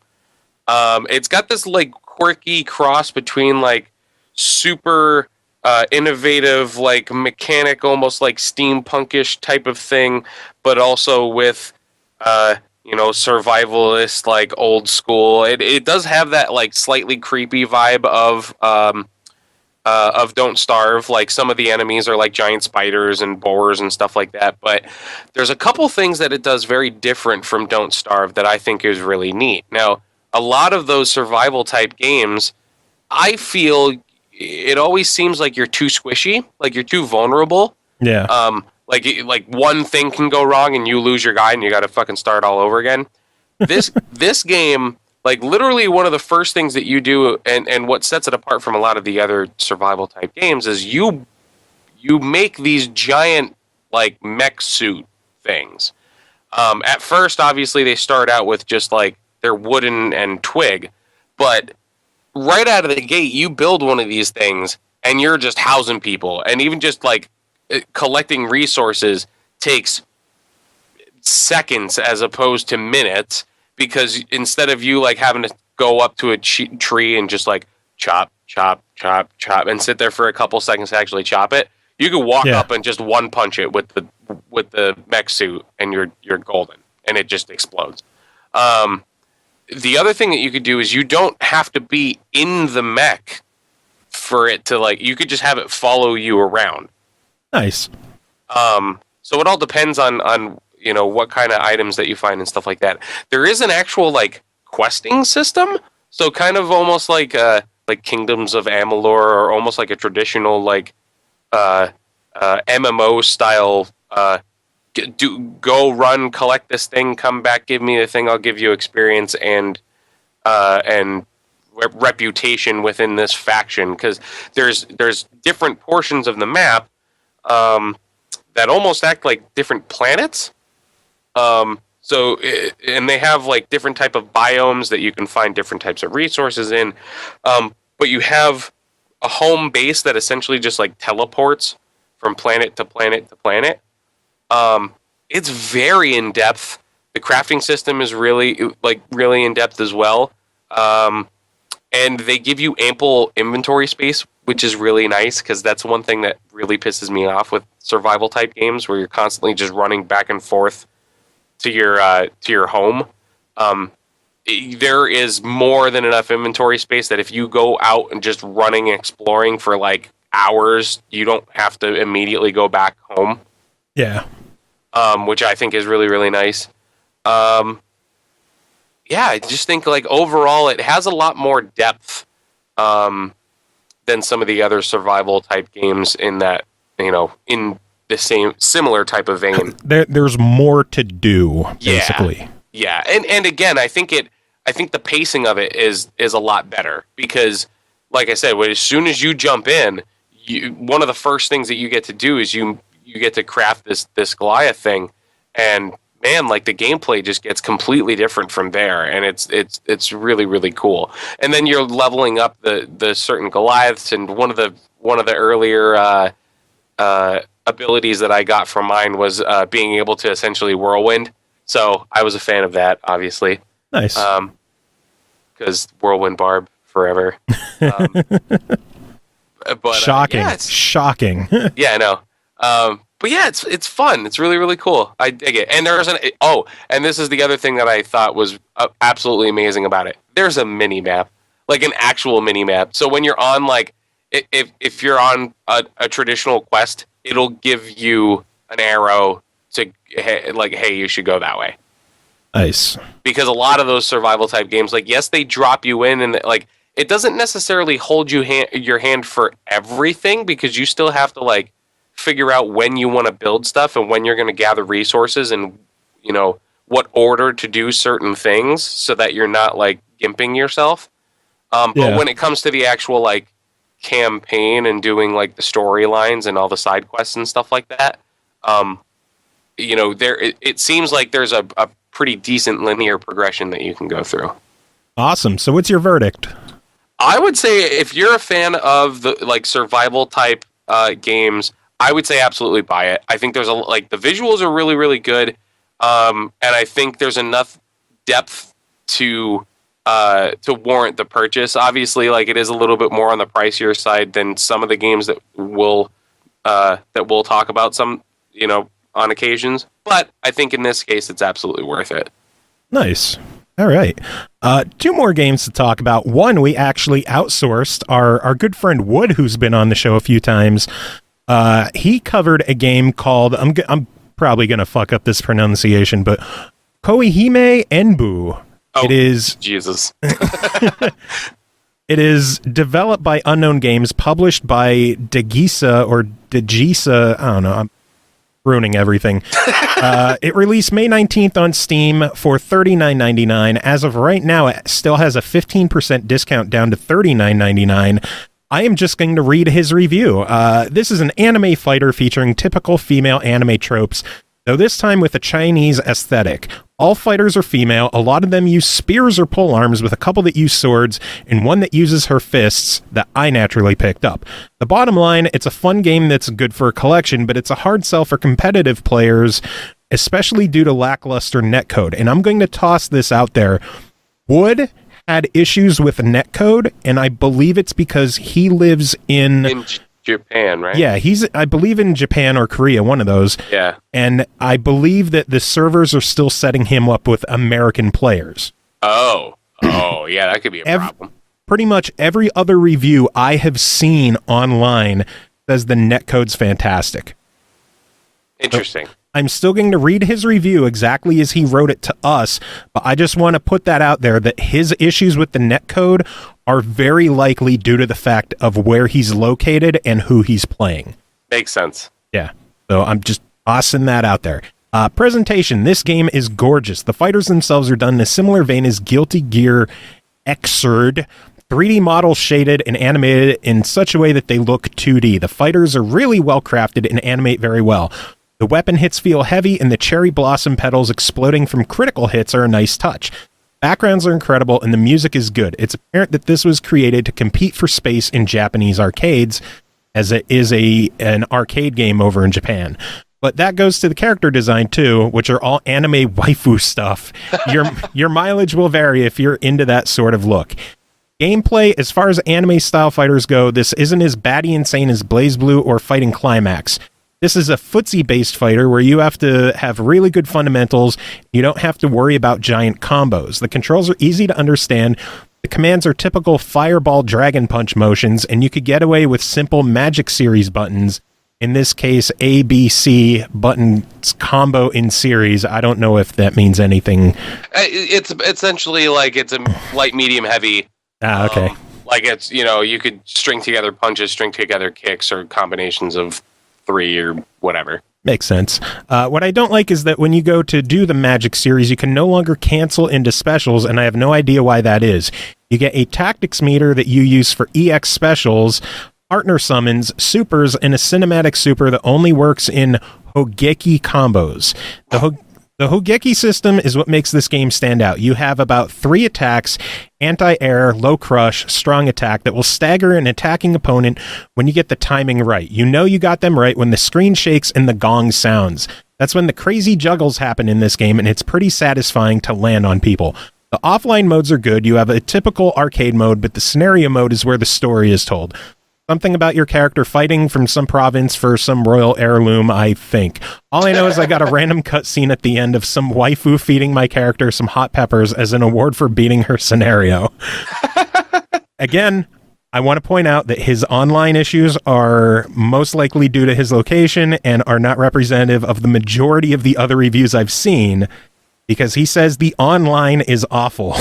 It's got this like quirky cross between like super innovative, like mechanic, almost like steampunkish type of thing, but also with survivalist, like old school. It does have that like slightly creepy vibe of Don't Starve. Like some of the enemies are like giant spiders and boars and stuff like that. But there's a couple things that it does very different from Don't Starve that I think is really neat. Now, a lot of those survival type games, I feel it always seems like you're too squishy, like you're too vulnerable. Yeah. Like one thing can go wrong and you lose your guy and you got to fucking start all over again. This game, like literally one of the first things that you do, and what sets it apart from a lot of the other survival type games, is you make these giant like mech suit things. At first, obviously, they start out with just like they're wooden and twig, but right out of the gate, you build one of these things and you're just housing people, and even just like collecting resources takes seconds as opposed to minutes, because instead of you like having to go up to a tree and just like chop and sit there for a couple seconds to actually chop it, you can walk up and just one punch it with the mech suit and you're golden, and it just explodes. The other thing that you could do is you don't have to be in the mech for it to like, you could just have it follow you around. Nice. So it all depends on what kind of items that you find and stuff like that. There is an actual like questing system, so kind of almost like Kingdoms of Amalur, or almost like a traditional like MMO style. Go run, collect this thing, come back, give me the thing. I'll give you experience and reputation within this faction, because there's different portions of the map that almost act like different planets. And they have like different type of biomes that you can find different types of resources in. But you have a home base that essentially just like teleports from planet to planet to planet. It's very in depth. The crafting system is really in depth as well. And they give you ample inventory space, which is really nice, because that's one thing that really pisses me off with survival type games, where you're constantly just running back and forth to your home. There is more than enough inventory space that if you go out and just running and exploring for like hours, you don't have to immediately go back home. Yeah. Which I think is really, really nice. I just think like overall it has a lot more depth than some of the other survival type games in that, in the similar type of vein. There's more to do, basically. Yeah. And again, I think the pacing of it is a lot better, because like I said, as soon as you jump in, one of the first things that you get to do is you get to craft this Goliath thing, and man, like the gameplay just gets completely different from there, and it's really, really cool. And then you're leveling up the certain Goliaths, and one of the earlier abilities that I got from mine was being able to essentially whirlwind. So I was a fan of that, obviously. Nice. Because whirlwind barb forever. But shocking. Shocking. Yeah, I know. But yeah, it's fun. It's really, really cool. I dig it. And and this is the other thing that I thought was absolutely amazing about it. There's a mini map, like an actual mini map. So when you're on like, if you're on a traditional quest, it'll give you an arrow to like, hey, you should go that way. Nice. Because a lot of those survival type games, like, yes, they drop you in, and like, it doesn't necessarily hold your hand for everything, because you still have to like figure out when you want to build stuff and when you're going to gather resources, and what order to do certain things, so that you're not like gimping yourself. But when it comes to the actual like campaign and doing like the storylines and all the side quests and stuff like that, it seems like there's a pretty decent linear progression that you can go through. Awesome. So what's your verdict? I would say if you're a fan of the like survival type games, I would say absolutely buy it. I think there's the visuals are really, really good, and I think there's enough depth to warrant the purchase. Obviously, like, it is a little bit more on the pricier side than some of the games that we'll talk about some, on occasions. But I think in this case, it's absolutely worth it. Nice. All right. 2 more games to talk about. One, we actually outsourced our good friend Wood, who's been on the show a few times. He covered a game called, I'm probably going to fuck up this pronunciation, but Koihime Enbu. Oh, it is Jesus. It is developed by Unknown Games, published by Degisa. I don't know. I'm ruining everything. It released May 19th on Steam for $39.99. As of right now, it still has a 15% discount down to $39.99. I am just going to read his review. This is an anime fighter featuring typical female anime tropes, though this time with a Chinese aesthetic. All fighters are female. A lot of them use spears or polearms, with a couple that use swords and one that uses her fists that I naturally picked up. The bottom line, it's a fun game that's good for a collection, but it's a hard sell for competitive players, especially due to lackluster netcode. And I'm going to toss this out there. Wood had issues with netcode, and I believe it's because he lives in Japan, right? Yeah, I believe in Japan or Korea, one of those. Yeah. And I believe that the servers are still setting him up with American players. Oh, yeah, that could be a problem. Pretty much every other review I have seen online says the netcode's fantastic. Interesting. So I'm still going to read his review exactly as he wrote it to us, but I just want to put that out there that his issues with the netcode are very likely due to the fact of where he's located and who he's playing. Makes sense. Yeah. So I'm just tossing that out there. Presentation. This game is gorgeous. The fighters themselves are done in a similar vein as Guilty Gear Xrd. 3D models shaded and animated in such a way that they look 2D. The fighters are really well crafted and animate very well. The weapon hits feel heavy, and the cherry blossom petals exploding from critical hits are a nice touch. Backgrounds are incredible, and the music is good. It's apparent that this was created to compete for space in Japanese arcades, as it is an arcade game over in Japan. But that goes to the character design, too, which are all anime waifu stuff. Your mileage will vary if you're into that sort of look. Gameplay, as far as anime-style fighters go, this isn't as batty insane as BlazBlue or Fighting Climax. This is a footsie-based fighter where you have to have really good fundamentals. You don't have to worry about giant combos. The controls are easy to understand. The commands are typical Fireball Dragon Punch motions, and you could get away with simple Magic Series buttons. In this case, A, B, C buttons combo in series. I don't know if that means anything. It's essentially like it's a light, medium, heavy. Okay. Like it's, you could string together punches, string together kicks, or combinations of 3 or whatever. Makes sense. What I don't like is that when you go to do the Magic Series, you can no longer cancel into specials, and I have no idea why that is. You get a tactics meter that you use for EX specials, partner summons, supers, and a cinematic super that only works in Hogeki combos. The Hogeki system is what makes this game stand out. You have about 3 attacks: anti-air, low crush, strong attack, that will stagger an attacking opponent when you get the timing right. You know you got them right when the screen shakes and the gong sounds. That's when the crazy juggles happen in this game, and it's pretty satisfying to land on people. The offline modes are good. You have a typical arcade mode, but the scenario mode is where the story is told. Something about your character fighting from some province for some royal heirloom, I think. All I know is I got a random cutscene at the end of some waifu feeding my character some hot peppers as an award for beating her scenario. Again, I want to point out that his online issues are most likely due to his location and are not representative of the majority of the other reviews I've seen, because he says the online is awful.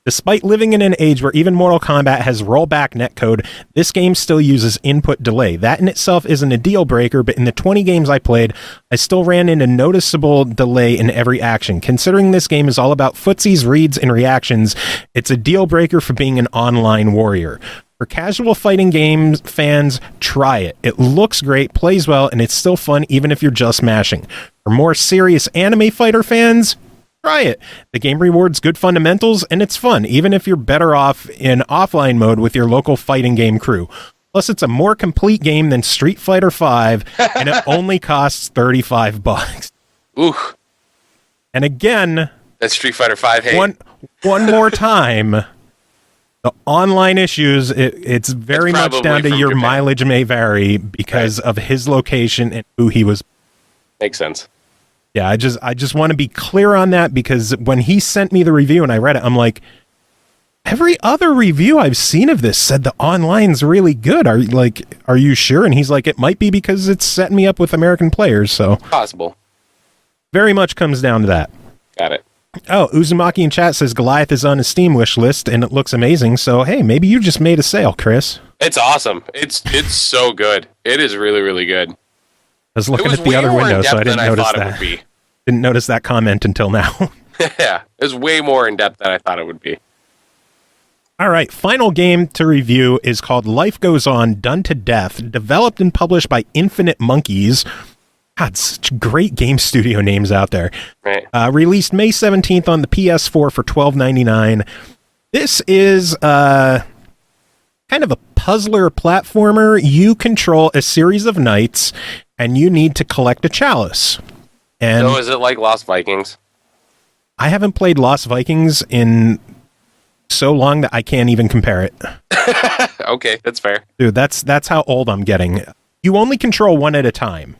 Despite living in an age where even Mortal Kombat has rollback netcode, this game still uses input delay. That in itself isn't a deal breaker, but in the 20 games I played, I still ran into noticeable delay in every action. Considering this game is all about footsies, reads, and reactions, it's a deal breaker for being an online warrior. For casual fighting games fans, try it. It looks great, plays well, and it's still fun even if you're just mashing. For more serious anime fighter fans, try it. The game rewards good fundamentals, and it's fun, even if you're better off in offline mode with your local fighting game crew. Plus, it's a more complete game than Street Fighter V, and it only costs $35. Ooh. And again, That's Street Fighter V. Hey, one more time. The online issues, it's very much probably down to from your Japan. mileage may vary because of his location and who he was. makes sense. Yeah, I just want to be clear on that because when he sent me the review and I read it, I'm like, every other review I've seen of this said the online's really good. Are you sure? And he's like, it might be because it's setting me up with American players. So Possible. very much comes down to that. Got it. Oh, Uzumaki in chat says Goliath is on his Steam wish list and it looks amazing. So, hey, maybe you just made a sale, Chris. It's awesome. It's so good. It is really, really good. I was looking It was at the way other more window, in-depth so I didn't than notice thought it that. would be. Didn't notice that comment until now. Yeah, it was way more in depth than I thought it would be. All right, final game to review is called Life Goes On, Done to Death, developed and published by Infinite Monkeys. God, such great game studio names out there. Right. Released May 17th on the PS4 for $12.99. This is kind of a puzzler platformer. You control a series of knights, and you need to collect a chalice. And So is it like Lost Vikings? I haven't played Lost Vikings in so long that I can't even compare it. Okay, that's fair. Dude, that's how old I'm getting. You only control one at a time.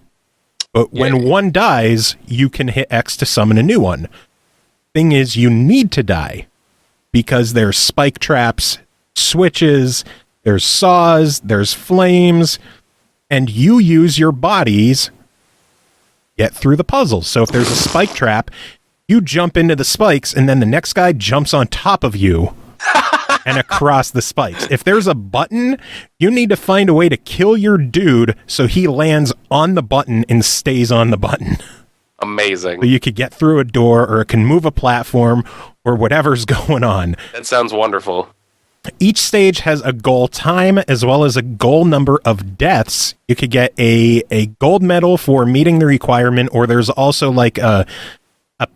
But when one dies, you can hit X to summon a new one. Thing is, you need to die because there's spike traps, switches, there's saws, there's flames, and you use your bodies to get through the puzzles. So if there's a spike trap, you jump into the spikes, and then the next guy jumps on top of you and across the spikes. If there's a button, you need to find a way to kill your dude so he lands on the button and stays on the button. Amazing. So you could get through a door or it can move a platform or whatever's going on. That sounds wonderful. Each stage has a goal time as well as a goal number of deaths. You could get a gold medal for meeting the requirement, or there's also like a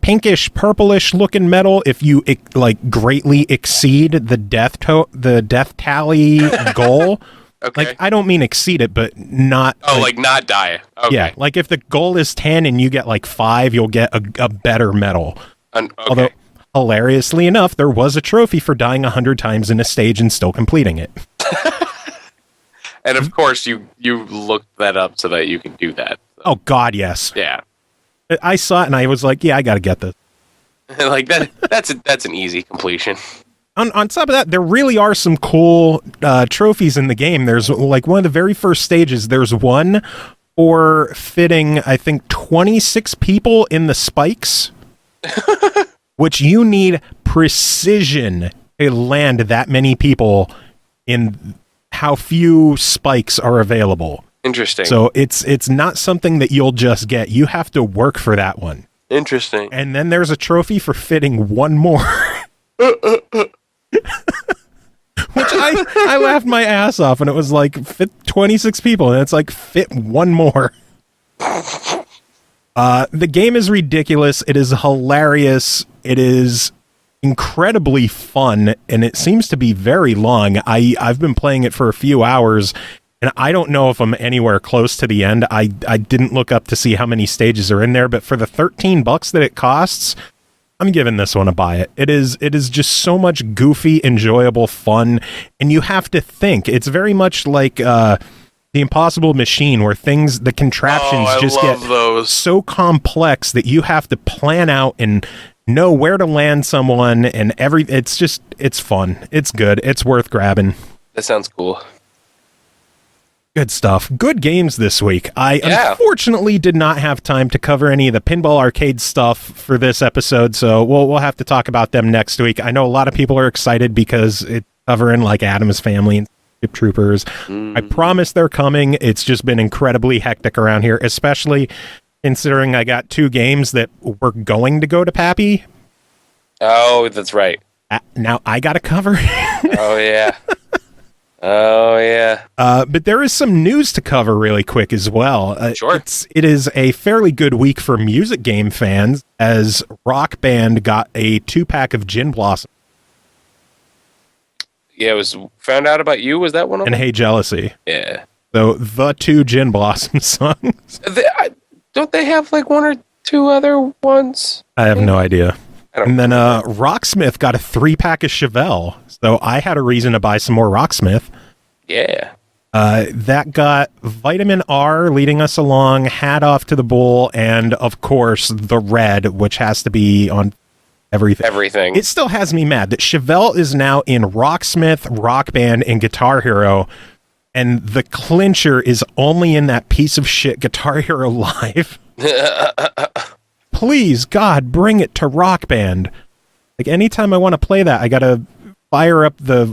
pinkish purplish looking medal if you like greatly exceed the death tally goal. Okay. Like I don't mean exceed it, but not like not die. Okay. yeah, like if the goal is 10 and you get like 5, you'll get a better medal. Okay. Although hilariously enough, there was a trophy for dying 100 times in a stage and still completing it. And of course you looked that up so that you can do that. Oh god, yes. Yeah. I saw it and I was like, yeah, I got to get this. Like that's an easy completion. On top of that, there really are some cool trophies in the game. There's like one of the very first stages, there's one for fitting, I think, 26 people in the spikes, which you need precision to land that many people in how few spikes are available. Interesting. So it's not something that you'll just get. You have to work for that one. Interesting. And then there's a trophy for fitting one more. Which I laughed my ass off, and it was like fit 26 people, and it's like fit one more. The game is ridiculous. It is hilarious. It is incredibly fun, and it seems to be very long. I've been playing it for a few hours, and I don't know if I'm anywhere close to the end. I didn't look up to see how many stages are in there, but for the $13 that it costs, I'm giving this one a buy it. It is just so much goofy, enjoyable fun, and you have to think. It's very much like The Impossible Machine, where the contraptions just get those. so complex that you have to plan out and know where to land someone, and it's fun. It's good. It's worth grabbing. That sounds cool. Good stuff. Good games this week. I unfortunately did not have time to cover any of the Pinball Arcade stuff for this episode, so we'll have to talk about them next week. I know a lot of people are excited because it's covering like Addams Family and Ship Troopers. I promise they're coming. It's just been incredibly hectic around here, especially considering I got 2 games that were going to go to Pappy. Oh, that's right. Now I got to cover. Oh, yeah. Oh, yeah. But there is some news to cover really quick as well. Sure. It is a fairly good week for music game fans, as Rock Band got a 2-pack of Gin Blossom. Yeah, it was Found Out About You. Was that one of And them? Hey Jealousy. Yeah. So the 2 Gin Blossom songs. Don't they have like 1 or 2 other ones? I have no idea. I don't And then Rocksmith got a 3-pack of Chevelle. So I had a reason to buy some more Rocksmith. Yeah. That got Vitamin R leading us along, Hat Off to the Bull, and of course the Red, which has to be on everything. Everything. It still has me mad that Chevelle is now in Rocksmith, Rock Band, and Guitar Hero, and the clincher is only in that piece of shit Guitar Hero Live. Please, God, bring it to Rock Band. Like, anytime I want to play that, I gotta fire up the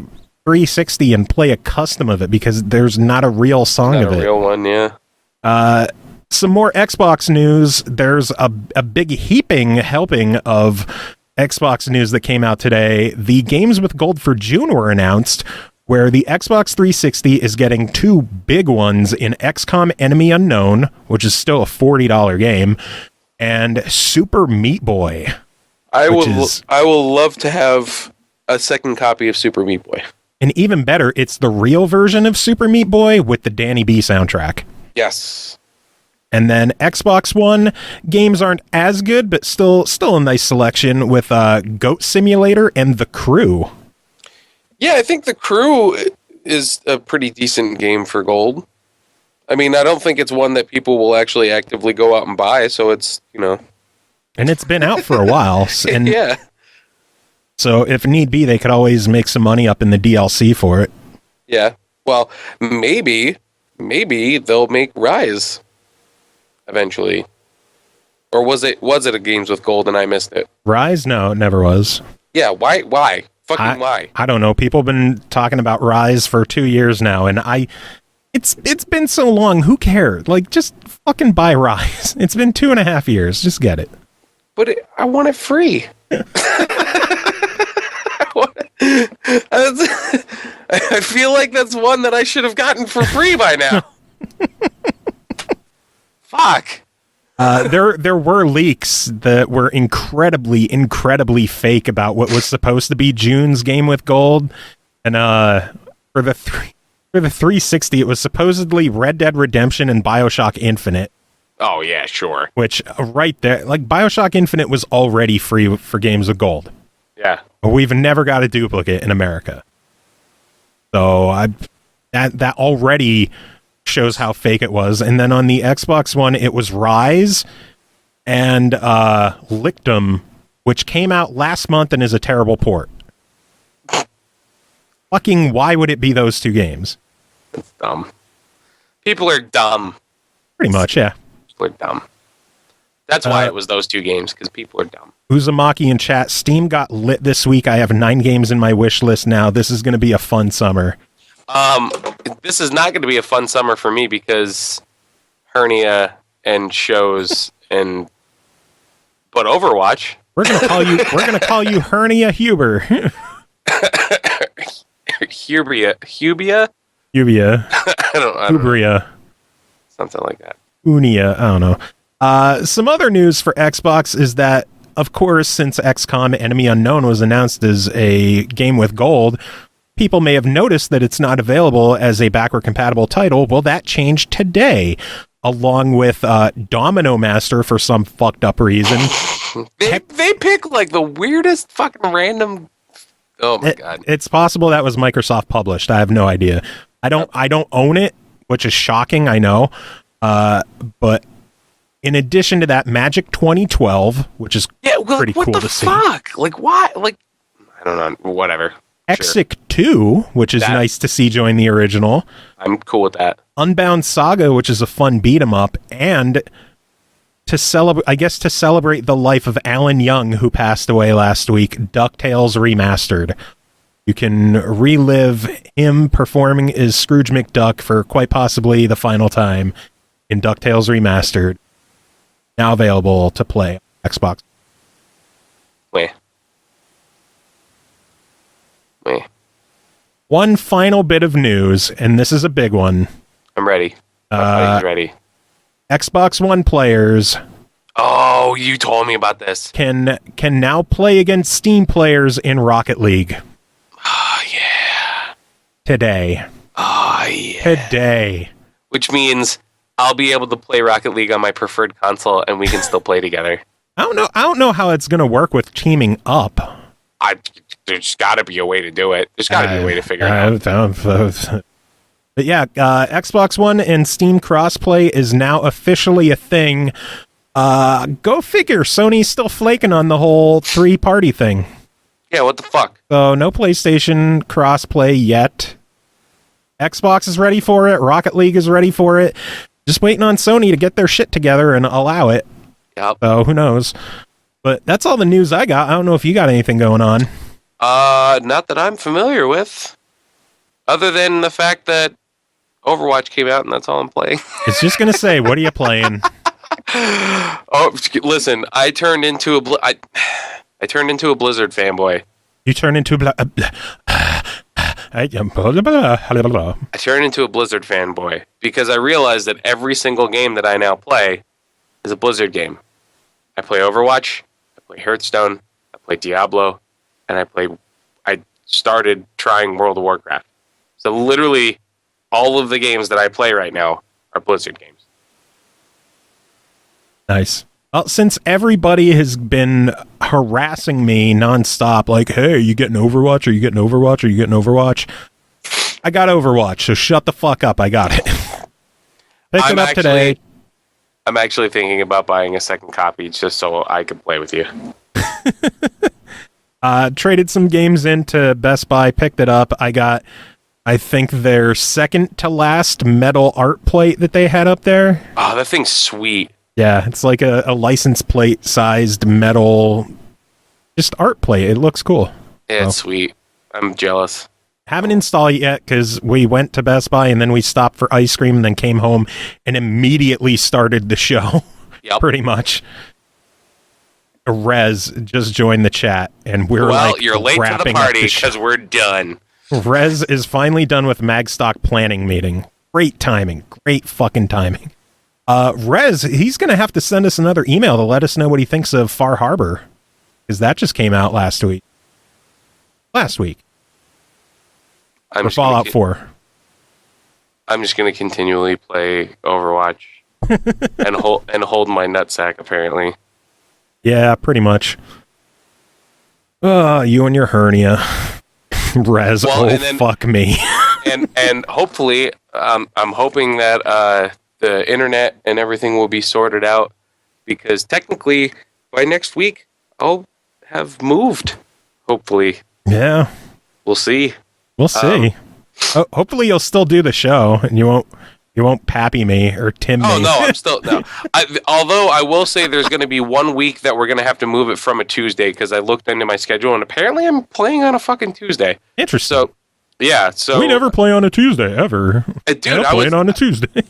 360 and play a custom of it because there's not a real song Not of a it. real one, yeah. Some more Xbox news. There's a big heaping helping of Xbox news that came out today. The games with gold for June were announced, where the Xbox 360 is getting 2 big ones in XCOM Enemy Unknown, which is still a $40 game, and Super Meat Boy. I will love to have a second copy of Super Meat Boy. And even better, it's the real version of Super Meat Boy with the Danny B soundtrack. Yes. And then Xbox One games aren't as good, but still a nice selection with Goat Simulator and The Crew. Yeah, I think The Crew is a pretty decent game for gold. I mean, I don't think it's one that people will actually actively go out and buy, so it's, And it's been out for a while. And yeah. so if need be, they could always make some money up in the DLC for it. Yeah. Well, maybe they'll make Rise eventually. Or was it a Games with Gold and I missed it? Rise? No, it never was. Yeah, why? Fucking why? I don't know. People have been talking about Rise for 2 years now, and it's been so long. Who cares? Like, just fucking buy Rise. It's been 2.5 years. Just get it. But I want it free. I feel like that's one that I should have gotten for free by now. Fuck. There were leaks that were incredibly fake about what was supposed to be June's game with gold, and for the 360, it was supposedly Red Dead Redemption and BioShock Infinite. Oh yeah, sure. Which right there, like BioShock Infinite was already free for games with gold. Yeah. We've never got a duplicate in America, so that already shows how fake it was. And then on the Xbox One, it was Rise and Lictum, which came out last month and is a terrible port. Fucking why would it be those 2 games? It's dumb. People are dumb. Pretty much, yeah. People are dumb. That's why it was those 2 games, because people are dumb. Uzumaki in chat, Steam got lit this week. I have 9 games in my wish list now. This is going to be a fun summer. This is not going to be a fun summer for me because hernia and shows but Overwatch. We're gonna call you Hernia Huber. Hubria. Hubia. I don't know. Hubria. Something like that. Unia. I don't know. Some other news for Xbox is that, of course, since XCOM Enemy Unknown was announced as a game with gold, people may have noticed that it's not available as a backward compatible title. Well, that changed today, along with Domino Master for some fucked up reason. They pick like the weirdest fucking random. Oh my god! It's possible that was Microsoft published. I have no idea. I don't own it, which is shocking. I know, but in addition to that, Magic 2012, which is pretty cool to see. What the fuck? Like why? Like I don't know. Whatever. Exic 2, which is nice to see join the original. I'm cool with that. Unbound Saga, which is a fun beat 'em up, and to celebrate the life of Alan Young, who passed away last week, DuckTales Remastered. You can relive him performing as Scrooge McDuck for quite possibly the final time in DuckTales Remastered. Now available to play on Xbox. Wait. one final bit of news, and this is a big one. I'm ready. My body's ready. Xbox One players Oh, you told me about this. can now play against Steam players in Rocket League. Oh, yeah. Today. Oh, yeah. Today. Which means I'll be able to play Rocket League on my preferred console, and we can still play together. I don't know how it's going to work with teaming up. There's got to be a way to do it. There's got to be a way to figure it out. But yeah, Xbox One and Steam crossplay is now officially a thing. Go figure. Sony's still flaking on the whole 3-party thing. Yeah, what the fuck? So no PlayStation crossplay yet. Xbox is ready for it. Rocket League is ready for it. Just waiting on Sony to get their shit together and allow it. Yep. So who knows? But that's all the news I got. I don't know if you got anything going on. Not that I'm familiar with. Other than the fact that Overwatch came out and that's all I'm playing. It's just going to say, what are you playing? Oh, listen, I turned into a Blizzard fanboy. You turn into I turned into a Blizzard fanboy because I realized that every single game that I now play is a Blizzard game. I play Overwatch, I play Hearthstone, I play Diablo, and I started trying World of Warcraft. So literally all of the games that I play right now are Blizzard games. Nice. Well, since everybody has been harassing me nonstop, like, hey, you getting Overwatch? Are you getting Overwatch? Are you getting Overwatch? I got Overwatch, so shut the fuck up. I got it. Picked it up today. I'm actually thinking about buying a second copy just so I can play with you. Traded some games into Best Buy, picked it up. I got, I think, their second to last metal art plate that they had up there. Oh, that thing's sweet. Yeah, it's like a license plate sized metal, just art plate. It looks cool. Yeah, it's sweet. I'm jealous. Haven't installed it yet because we went to Best Buy and then we stopped for ice cream and then came home and immediately started the show. Yep. Pretty much. Rez just joined the chat and we're you're late to the wrapping party up because we're done. Rez is finally done with Magstock planning meeting. Great timing. Great fucking timing. Rez, he's going to have to send us another email to let us know what he thinks of Far Harbor. Because that just came out last week. Or Fallout 4. I'm just going to continually play Overwatch and hold my nutsack, apparently. Yeah, pretty much. You and your hernia. Rez, fuck me. and hopefully, I'm hoping that the internet and everything will be sorted out because technically by next week I'll have moved. Hopefully. Yeah. We'll see. We'll see. Hopefully you'll still do the show and you won't pappy me or Tim me. Oh no, I'm still no. Although I will say there's going to be 1 week that we're going to have to move it from a Tuesday because I looked into my schedule and apparently I'm playing on a fucking Tuesday. Interesting. So yeah, so we never play on a Tuesday ever. Dude, I was playing on a Tuesday.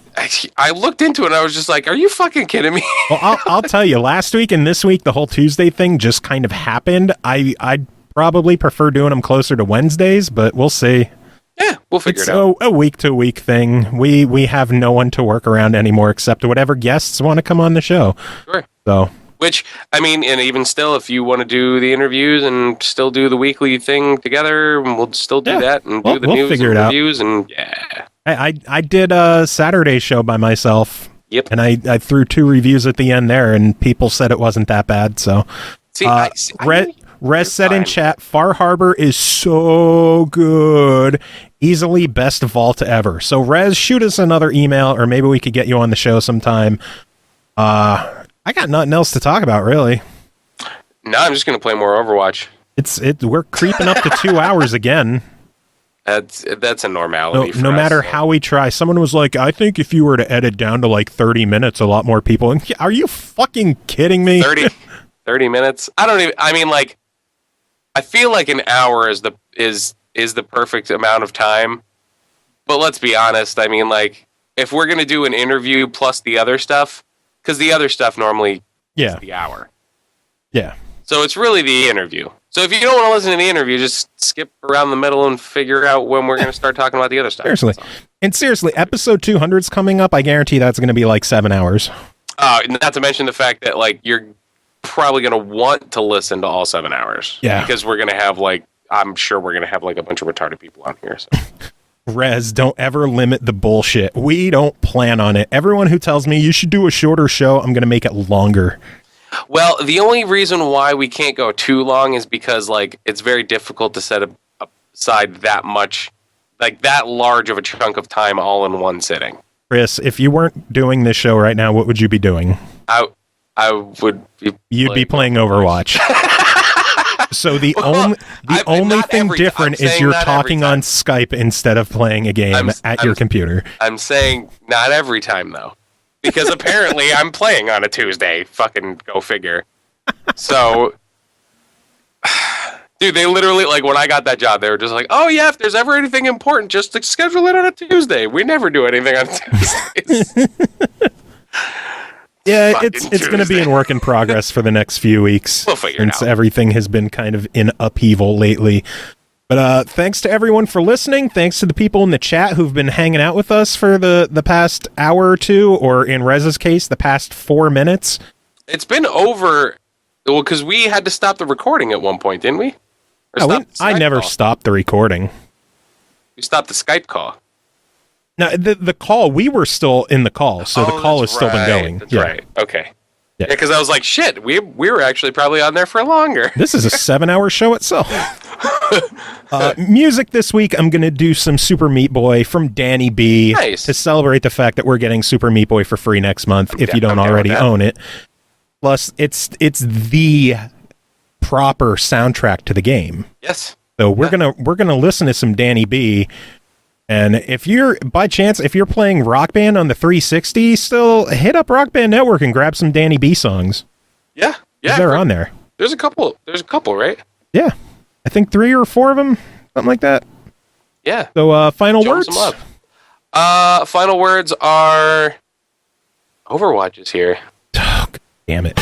I looked into it and I was just like, "Are you fucking kidding me?" Well, I'll tell you. Last week and this week, the whole Tuesday thing just kind of happened. I'd probably prefer doing them closer to Wednesdays, but we'll see. Yeah, we'll figure it out. It's a week to week thing. We have no one to work around anymore except whatever guests want to come on the show. Sure. So. Which, I mean, and even still, if you want to do the interviews and still do the weekly thing together, we'll still do that and do the news and reviews and yeah. I did a Saturday show by myself. Yep. And I threw 2 reviews at the end there, and people said it wasn't that bad. So, Rez said in chat, Far Harbor is so good. Easily best vault ever. So, Rez, shoot us another email, or maybe we could get you on the show sometime. I got nothing else to talk about, really. No, I'm just going to play more Overwatch. We're creeping up to 2 hours again. That's a normality. No matter how we try. Someone was like, I think if you were to edit down to like 30 minutes, a lot more people. Are you fucking kidding me? 30 minutes? I feel like an hour is the perfect amount of time. But let's be honest. I mean, like, if we're going to do an interview plus the other stuff, because the other stuff normally is the hour. Yeah. So it's really the interview. So if you don't want to listen to the interview, just skip around the middle and figure out when we're going to start talking about the other stuff. Seriously, episode 200 is coming up. I guarantee that's going to be like 7 hours. Not to mention the fact that like you're probably going to want to listen to all 7 hours. Yeah. Because we're going to have I'm sure we're going to have like a bunch of retarded people on here. So. Rez, don't ever limit the bullshit. We don't plan on it. Everyone who tells me you should do a shorter show, I'm going to make it longer. Well, the only reason why we can't go too long is because like it's very difficult to set aside that much, like that large of a chunk of time all in one sitting. Chris, if you weren't doing this show right now, what would you be doing? I would be You'd be playing Overwatch. So the only thing different is you're talking on Skype instead of playing a game at your computer. I'm saying not every time though. Because apparently I'm playing on a Tuesday. Fucking go figure. So, dude, they literally, like, when I got that job, they were just like, oh, yeah, if there's ever anything important, just to schedule it on a Tuesday. We never do anything on Tuesdays. Yeah, it's going to be in work in progress for the next few weeks. We'll figure it out. Since everything has been kind of in upheaval lately. But thanks to everyone for listening. Thanks to the people in the chat who've been hanging out with us for the past hour or two, or in Rez's case, the past 4 minutes. It's been over, well, because we had to stop the recording at one point, didn't we? I never stopped the recording. We stopped the Skype call. No, the call, we were still in the call, so the call has still been going. That's right. Okay. Yeah, because I was like, shit, we were actually probably on there for longer. This is a 7-hour show itself. Music this week, I'm going to do some Super Meat Boy from Danny B. Nice. To celebrate the fact that we're getting Super Meat Boy for free next month if you don't already own it. Plus, it's the proper soundtrack to the game. Yes. So we're gonna listen to some Danny B. And if you're, by chance, if you're playing Rock Band on the 360, still hit up Rock Band Network and grab some Danny B songs. Yeah. They're on there. There's a couple, right? Yeah. I think 3 or 4 of them, something like that. Yeah. So, final words? Some love. Final words are Overwatch is here. Oh, damn it.